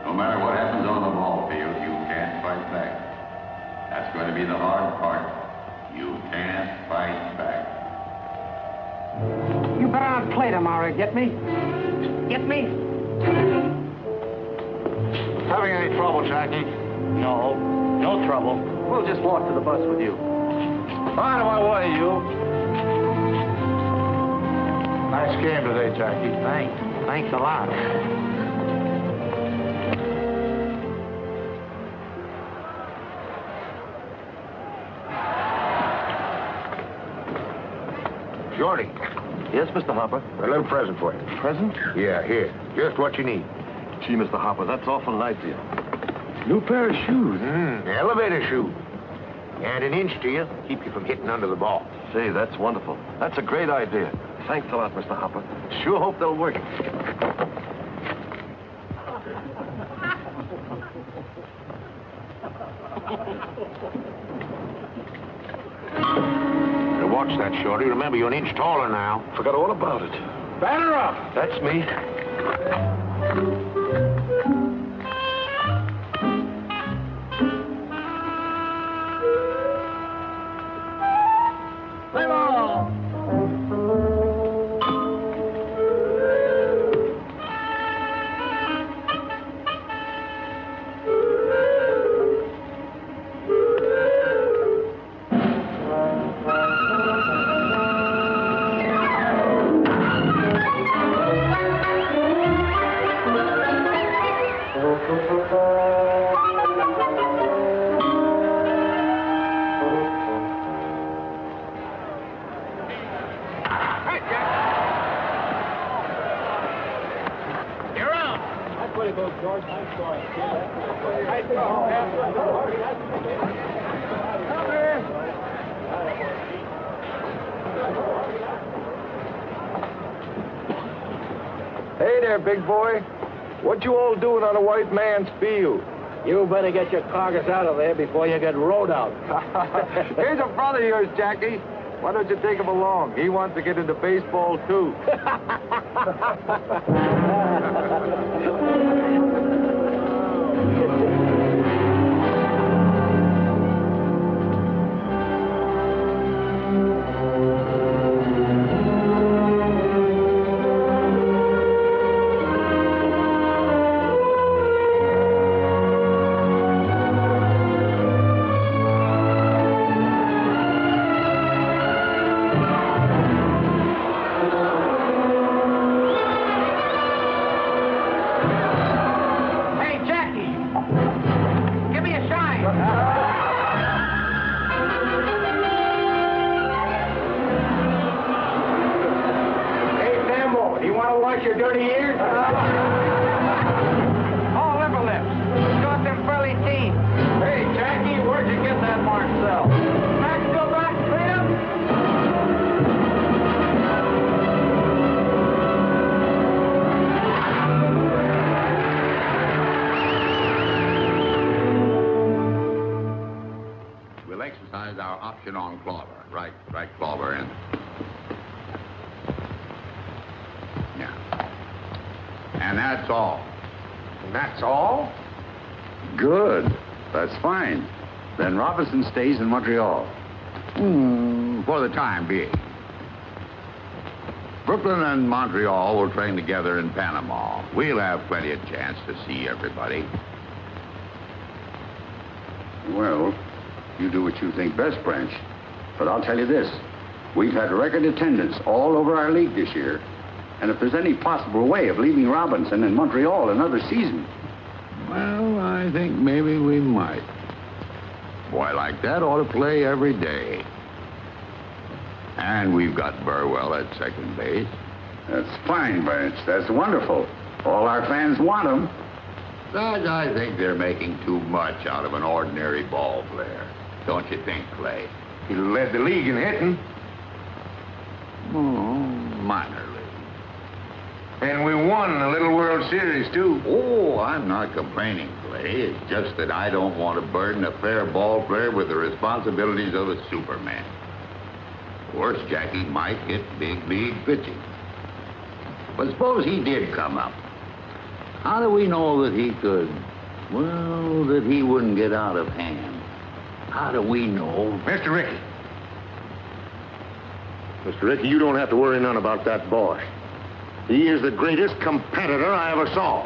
No matter what happens on the ball field, you can't fight back. That's going to be the hard part. You can't fight back. You better not play tomorrow, get me? Get me? Having any trouble, Jackie? No, no trouble. We'll just walk to the bus with you. Out of my way, you. Nice game today, Jackie. Thanks a lot. Shorty. Yes, Mr. Hopper? A little present for you. Present? Yeah, here. Just what you need. Gee, Mr. Hopper, that's awful nice of you. New pair of shoes. Elevator shoe. Add an inch to you, keep you from hitting under the ball. Say, that's wonderful. That's a great idea. Thanks a lot, Mr. Hopper. Sure hope they'll work. Now watch that, Shorty. Remember, you're an inch taller now. Forgot all about it. Batter up! That's me. Play ball! Hey there, big boy. What you all doing on a white man's field? You better get your carcass out of there before you get rode out. Here's a brother of yours, Jackie. Why don't you take him along? He wants to get into baseball, too. Your dirty ears? Oh, liver lips. Got them pearly teeth. Hey, Jackie, where'd you get that Marcel? Back to back, Freedom. We'll exercise our option on Clover. Right, Clover, and... And that's all. And that's all? Good. That's fine. Then Robinson stays in Montreal. For the time being. Brooklyn and Montreal will train together in Panama. We'll have plenty of chance to see everybody. Well, you do what you think best, Branch. But I'll tell you this. We've had record attendance all over our league this year. And if there's any possible way of leaving Robinson in Montreal another season... Well, I think maybe we might. Boy like that ought to play every day. And we've got Burwell at second base. That's fine, Branch. That's wonderful. All our fans want him. Besides, I think they're making too much out of an ordinary ball player. Don't you think, Clay? He led the league in hitting. Oh, minor league. And we won the Little World Series, too. Oh, I'm not complaining, Clay. It's just that I don't want to burden a fair ball player with the responsibilities of a Superman. Of course, Jackie might hit big league pitching. But suppose he did come up. How do we know that he could, well, that he wouldn't get out of hand? How do we know? Mr. Rickey. Mr. Rickey, you don't have to worry none about that boy. He is the greatest competitor I ever saw.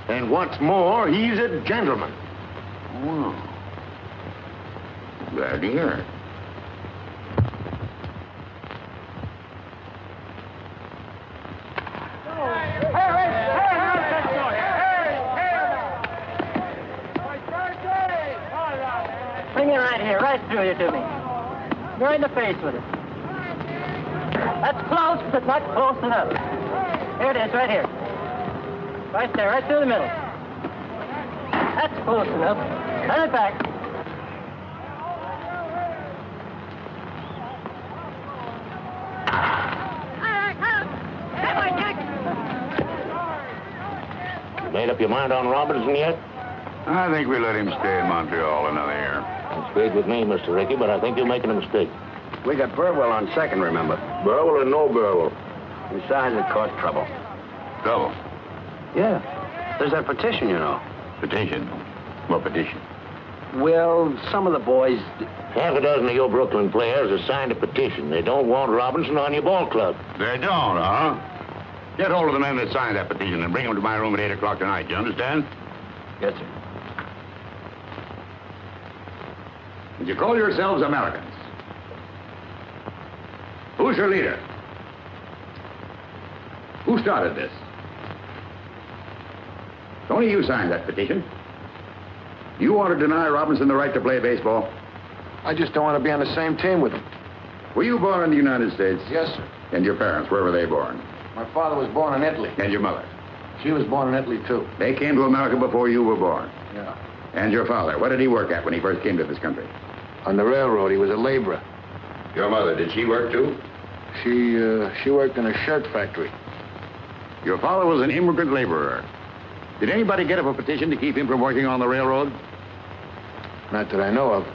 And what's more, he's a gentleman. Oh. Glad to hear it. Bring it right here, right through you to me. You're in the face with it. That's close, but not close enough. Here it is, right here. Right there, right through the middle. That's close enough. Turn it back. You made up your mind on Robinson yet? I think we let him stay in Montreal another year. It's big with me, Mr. Rickey, but I think you're making a mistake. We got Burwell on second, remember? Burwell or no Burwell? Besides, it caused trouble. Trouble? Yeah. There's that petition, you know. Petition? What petition? Well, some of the boys... Half a dozen of your Brooklyn players have signed a petition. They don't want Robinson on your ball club. They don't, huh? Get hold of the men that signed that petition and bring them to my room at 8 o'clock tonight. You understand? Yes, sir. And you call yourselves Americans. Who's your leader? Who started this? Only you signed that petition. You want to deny Robinson the right to play baseball? I just don't want to be on the same team with him. Were you born in the United States? Yes, sir. And your parents, where were they born? My father was born in Italy. And your mother? She was born in Italy, too. They came to America before you were born? Yeah. And your father, what did he work at when he first came to this country? On the railroad, he was a laborer. Your mother, did she work too? She worked in a shirt factory. Your father was an immigrant laborer. Did anybody get up a petition to keep him from working on the railroad? Not that I know of.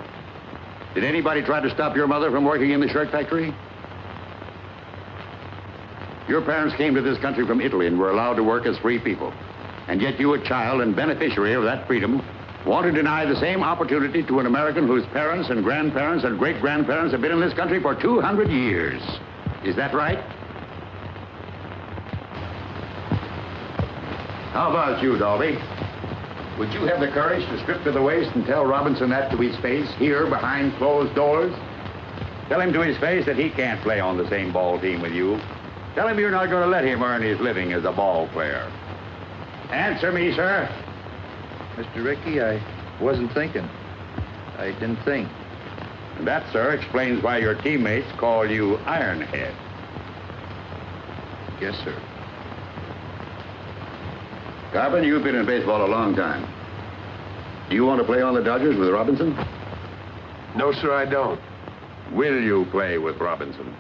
Did anybody try to stop your mother from working in the shirt factory? Your parents came to this country from Italy and were allowed to work as free people. And yet you, a child and beneficiary of that freedom, want to deny the same opportunity to an American whose parents and grandparents and great-grandparents have been in this country for 200 years. Is that right? How about you, Dalby? Would you have the courage to strip to the waist and tell Robinson that to his face, here behind closed doors? Tell him to his face that he can't play on the same ball team with you. Tell him you're not going to let him earn his living as a ball player. Answer me, sir. Mr. Rickey, I wasn't thinking. I didn't think. And that, sir, explains why your teammates call you Ironhead. Yes, sir. Carpenter, you've been in baseball a long time. Do you want to play on the Dodgers with Robinson? No, sir, I don't. Will you play with Robinson?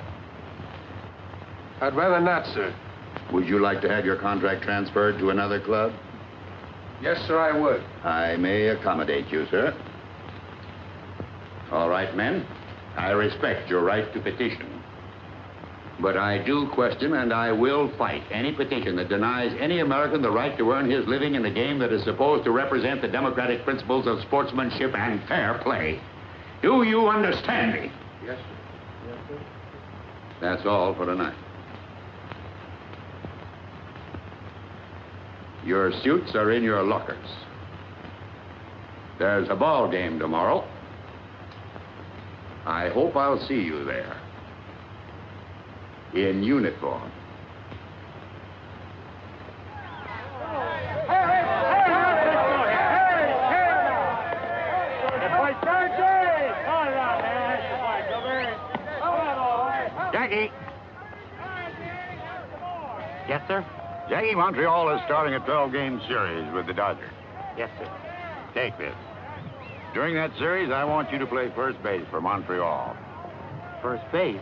I'd rather not, sir. Would you like to have your contract transferred to another club? Yes, sir, I would. I may accommodate you, sir. All right, men. I respect your right to petition. But I do question and I will fight any petition that denies any American the right to earn his living in a game that is supposed to represent the democratic principles of sportsmanship and fair play. Do you understand me? Yes, sir. Yes, sir. That's all for tonight. Your suits are in your lockers. There's a ball game tomorrow. I hope I'll see you there. In uniform. Jackie. Yes, sir? Jackie, Montreal is starting a 12-game series with the Dodgers. Yes, sir. Take this. During that series, I want you to play first base for Montreal. First base?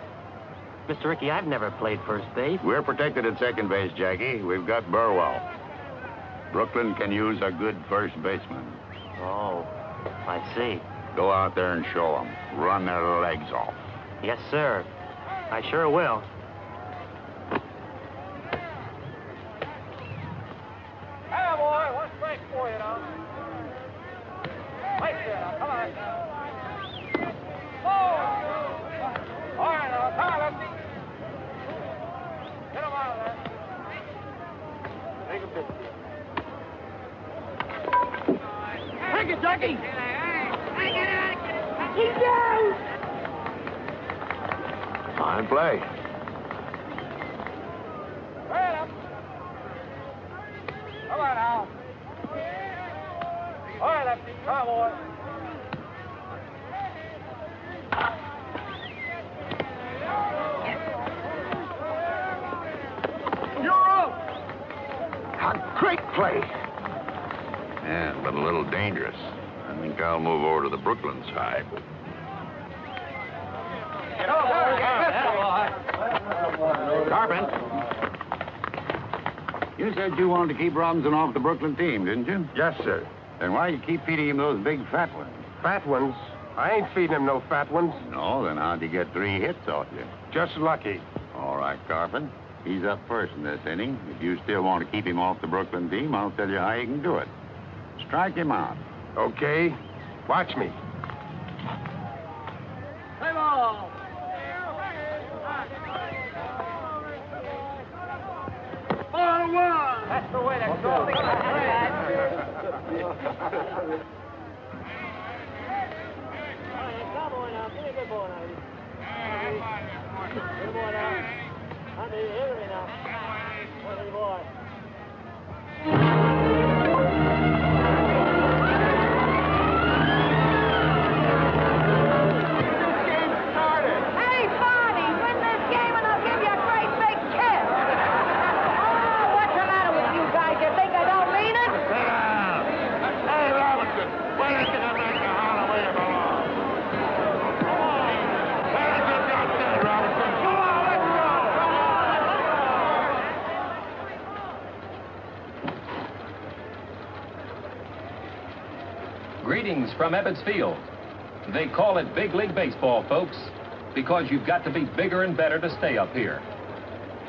Mr. Ricky, I've never played first base. We're protected at second base, Jackie. We've got Burwell. Brooklyn can use a good first baseman. Oh, I see. Go out there and show them. Run their legs off. Yes, sir. I sure will. Hey, boy, one strike for you now. Right there, now, come on. Oh! All right, now, come on, lefty. Get him out of there. Take a pitch. Take it, Jackie. He's down. Fine play. Right up. Come on now. All right, lefty. Come on, boy. You're up. A great play. Yeah, but a little dangerous. I think I'll move over to the Brooklyn side. Carpenter. You said you wanted to keep Robinson off the Brooklyn team, didn't you? Yes, sir. Then why you keep feeding him those big fat ones? Fat ones? I ain't feeding him no fat ones. No, then how'd he get 3 hits off you? Just lucky. All right, Carpenter. He's up first in this inning. If you still want to keep him off the Brooklyn team, I'll tell you how you can do it. Strike him out. Okay. Watch me. Play ball. Ball one. That's the way to go. Greetings from Ebbets Field. They call it Big League Baseball, folks, because you've got to be bigger and better to stay up here.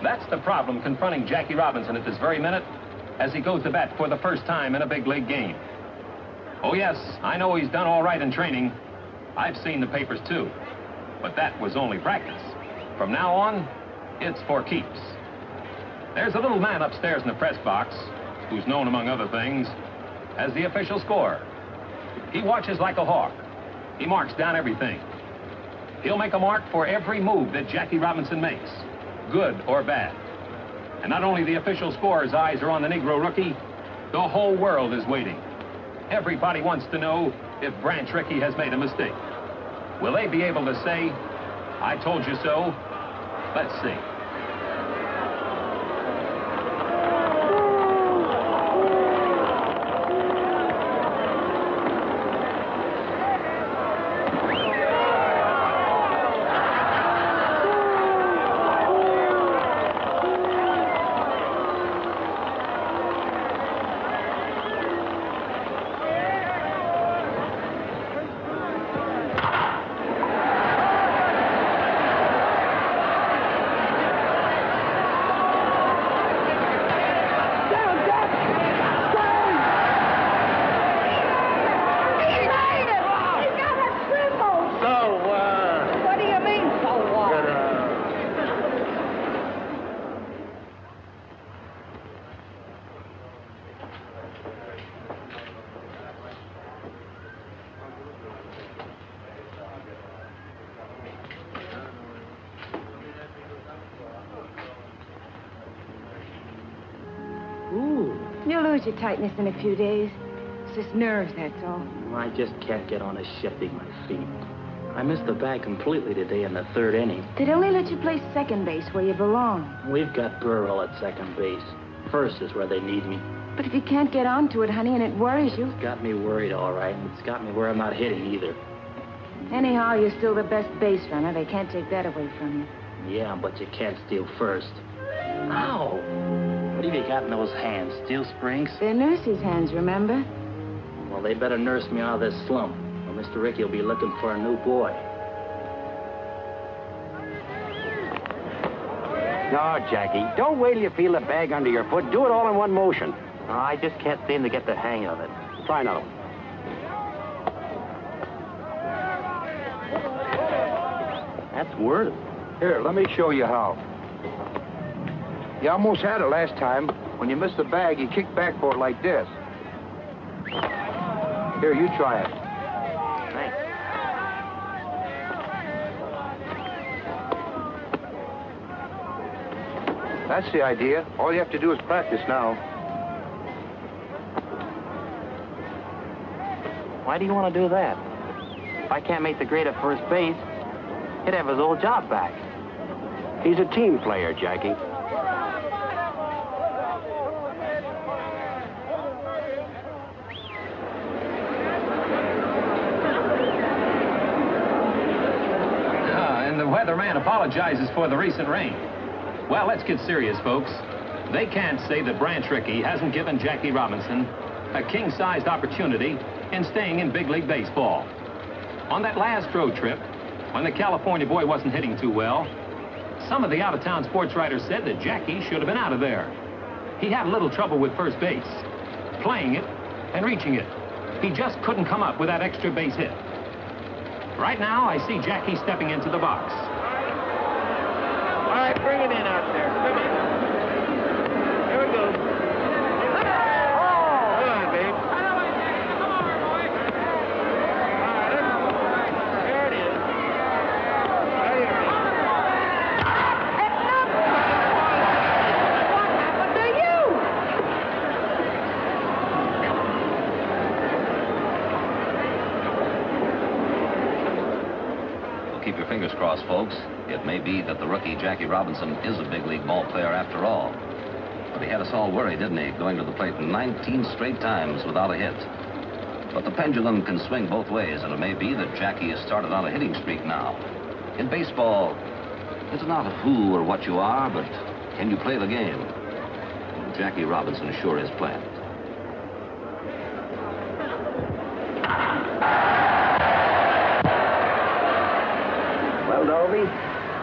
That's the problem confronting Jackie Robinson at this very minute as he goes to bat for the first time in a big league game. Oh, yes, I know he's done all right in training. I've seen the papers, too. But that was only practice. From now on, it's for keeps. There's a little man upstairs in the press box who's known, among other things, as the official scorer. He watches like a hawk. He marks down everything. He'll make a mark for every move that Jackie Robinson makes, good or bad. And not only the official scorer's eyes are on the Negro rookie, the whole world is waiting. Everybody wants to know if Branch Rickey has made a mistake. Will they be able to say, I told you so? Let's see. You'll lose your tightness in a few days. It's just nerves, that's all. I just can't get on to shifting my feet. I missed the bag completely today in the third inning. They'd only let you play second base where you belong. We've got Burrell at second base. First is where they need me. But if you can't get onto it, honey, and it worries you... It's got me worried, all right, and it's got me where I'm not hitting either. Anyhow, you're still the best base runner. They can't take that away from you. Yeah, but you can't steal first. Ow! What have you got in those hands? Steel springs? They're nurse's hands, remember? Well, they better nurse me out of this slump, or Mr. Ricky will be looking for a new boy. No, Jackie, don't wait till you feel the bag under your foot. Do it all in one motion. I just can't seem to get the hang of it. Try another one. That's worth it. Here, let me show you how. You almost had it last time. When you missed the bag, you kicked back for it like this. Here, you try it. Thanks. That's the idea. All you have to do is practice now. Why do you want to do that? If I can't make the grade at first base, he'd have his old job back. He's a team player, Jackie. And the weatherman apologizes for the recent rain. Well, let's get serious, folks. They can't say that Branch Rickey hasn't given Jackie Robinson a king-sized opportunity in staying in big league baseball. On that last road trip, when the California boy wasn't hitting too well, some of the out-of-town sports writers said that Jackie should have been out of there. He had a little trouble with first base, playing it and reaching it. He just couldn't come up with that extra base hit. Right now, I see Jackie stepping into the box. All right, bring it in out there. Come on. Here we go. Oh! Come on, babe. There it is. There it is. What happened to you? Well, keep your fingers crossed, folks. It may be that the rookie Jackie Robinson is a big league ball player after all. But he had us all worried, didn't he, going to the plate 19 straight times without a hit. But the pendulum can swing both ways, and it may be that Jackie has started on a hitting streak now. In baseball, it's not who or what you are, but can you play the game? And Jackie Robinson sure is playing it. Well, Dolby,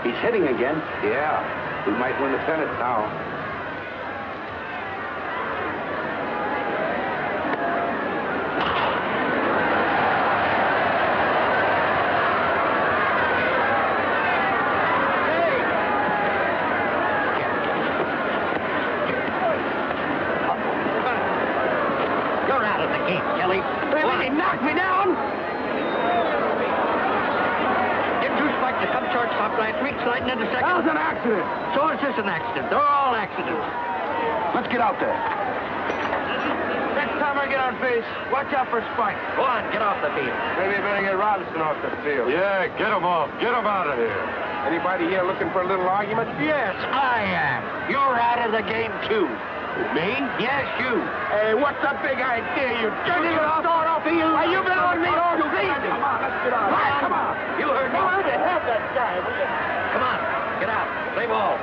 he's hitting again. Yeah, we might win the pennant now. You're out of the game, Kelly. He knocked me down. Get two strikes to come shortstop line, three sliding into second. That was an accident. So is this an accident? They're all accidents. Let's get out there. Next time I get on base, watch out for Spike. Go on, get off the field. Maybe you better get Robinson off the field. Yeah, get him off. Get him out of here. Anybody here looking for a little argument? Yes, I am. You're out of the game, too. Me? Yes, you. Hey, what's the big idea, you dirty little Start off of you. Are you been on me all season? Come on, let's get out. Right, come on. You heard me. Go ahead and have that guy, will you? Come on, get out. Play ball.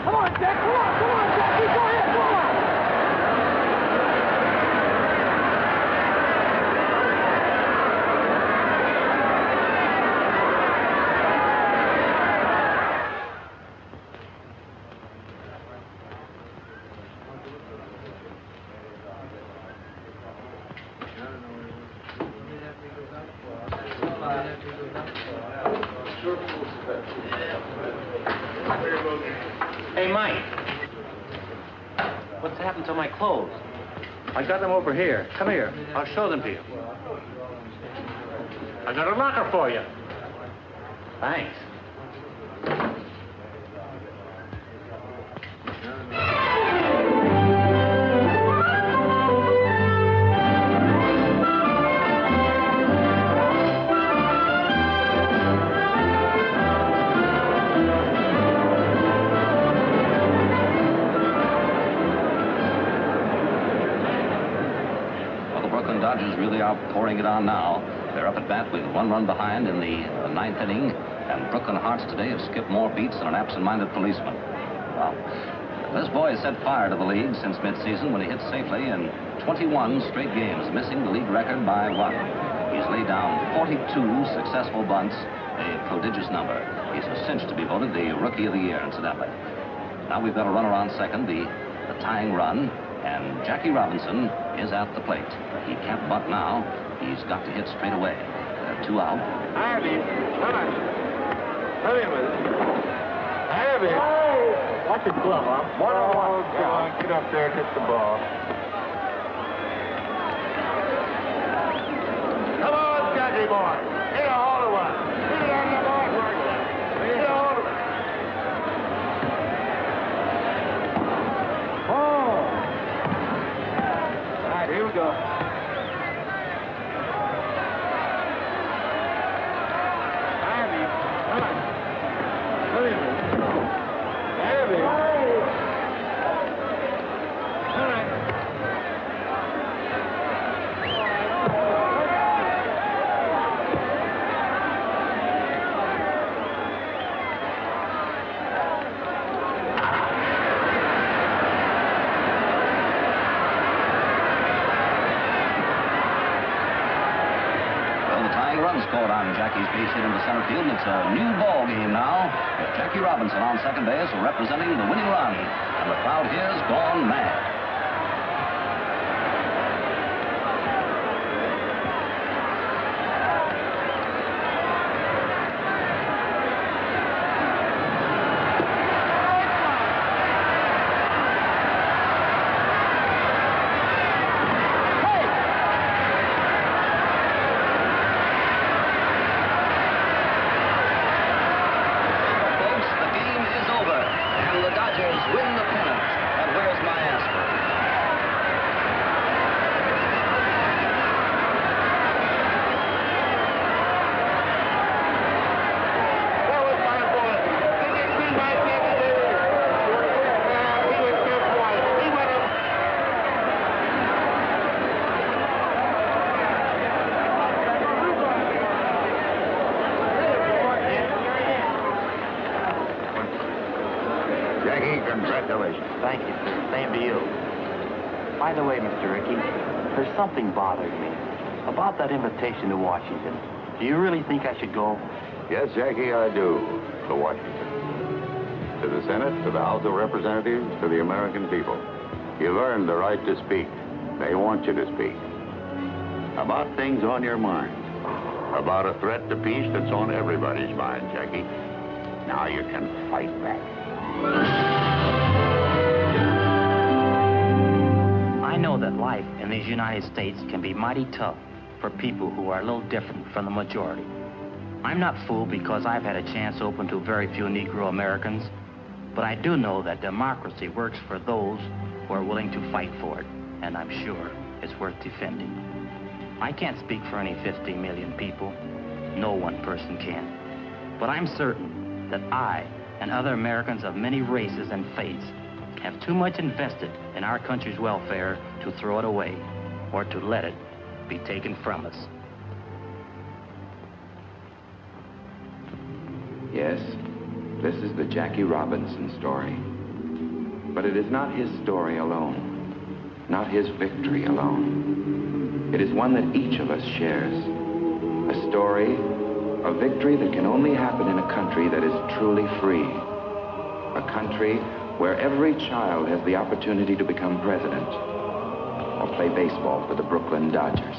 Come on, Jack. Come on, Jackie. Go ahead, go on. Hey, Mike. What's happened to my clothes? I got them over here. Come here. I'll show them to you. I got a locker for you. Thanks. Dodgers really are pouring it on now. They're up at bat with 1 run behind in the 9th inning, and Brooklyn Hearts today have skipped more beats than an absent-minded policeman. Well, this boy has set fire to the league since midseason when he hit safely in 21 straight games, missing the league record by 1. He's laid down 42 successful bunts, a prodigious number. He's a cinch to be voted the Rookie of the Year, incidentally. Now we've got a runner on second, the tying run, and Jackie Robinson is at the plate. He can't bunt now. He's got to hit straight away. 2 out. Harvey, come on. Hurry with it. Harvey. Watch his glove, huh? 1-on-1. Go on, get up there and hit the ball. Come on, Jackie boy. Hit a hold of one. Hit it on the board like that. Hit a hold of it. Oh. All right, here we go. Scored on Jackie's base hit into center field, and it's a new ball game now with Jackie Robinson on second base representing the winning run, and the crowd here's gone mad. Thank you, sir. Same to you. By the way, Mr. Rickey, there's something bothering me about that invitation to Washington. Do you really think I should go? Yes, Jackie, I do. To Washington. To the Senate, to the House of Representatives, to the American people. You've earned the right to speak. They want you to speak. About things on your mind. About a threat to peace that's on everybody's mind, Jackie. Now you can fight back. I know that life in these United States can be mighty tough for people who are a little different from the majority. I'm not fooled because I've had a chance open to very few Negro Americans, but I do know that democracy works for those who are willing to fight for it, and I'm sure it's worth defending. I can't speak for any 50 million people. No one person can. But I'm certain that I and other Americans of many races and faiths have too much invested in our country's welfare to throw it away or to let it be taken from us. Yes, this is the Jackie Robinson story. But it is not his story alone, not his victory alone. It is one that each of us shares. A story, a victory that can only happen in a country that is truly free. A country where every child has the opportunity to become president or play baseball for the Brooklyn Dodgers.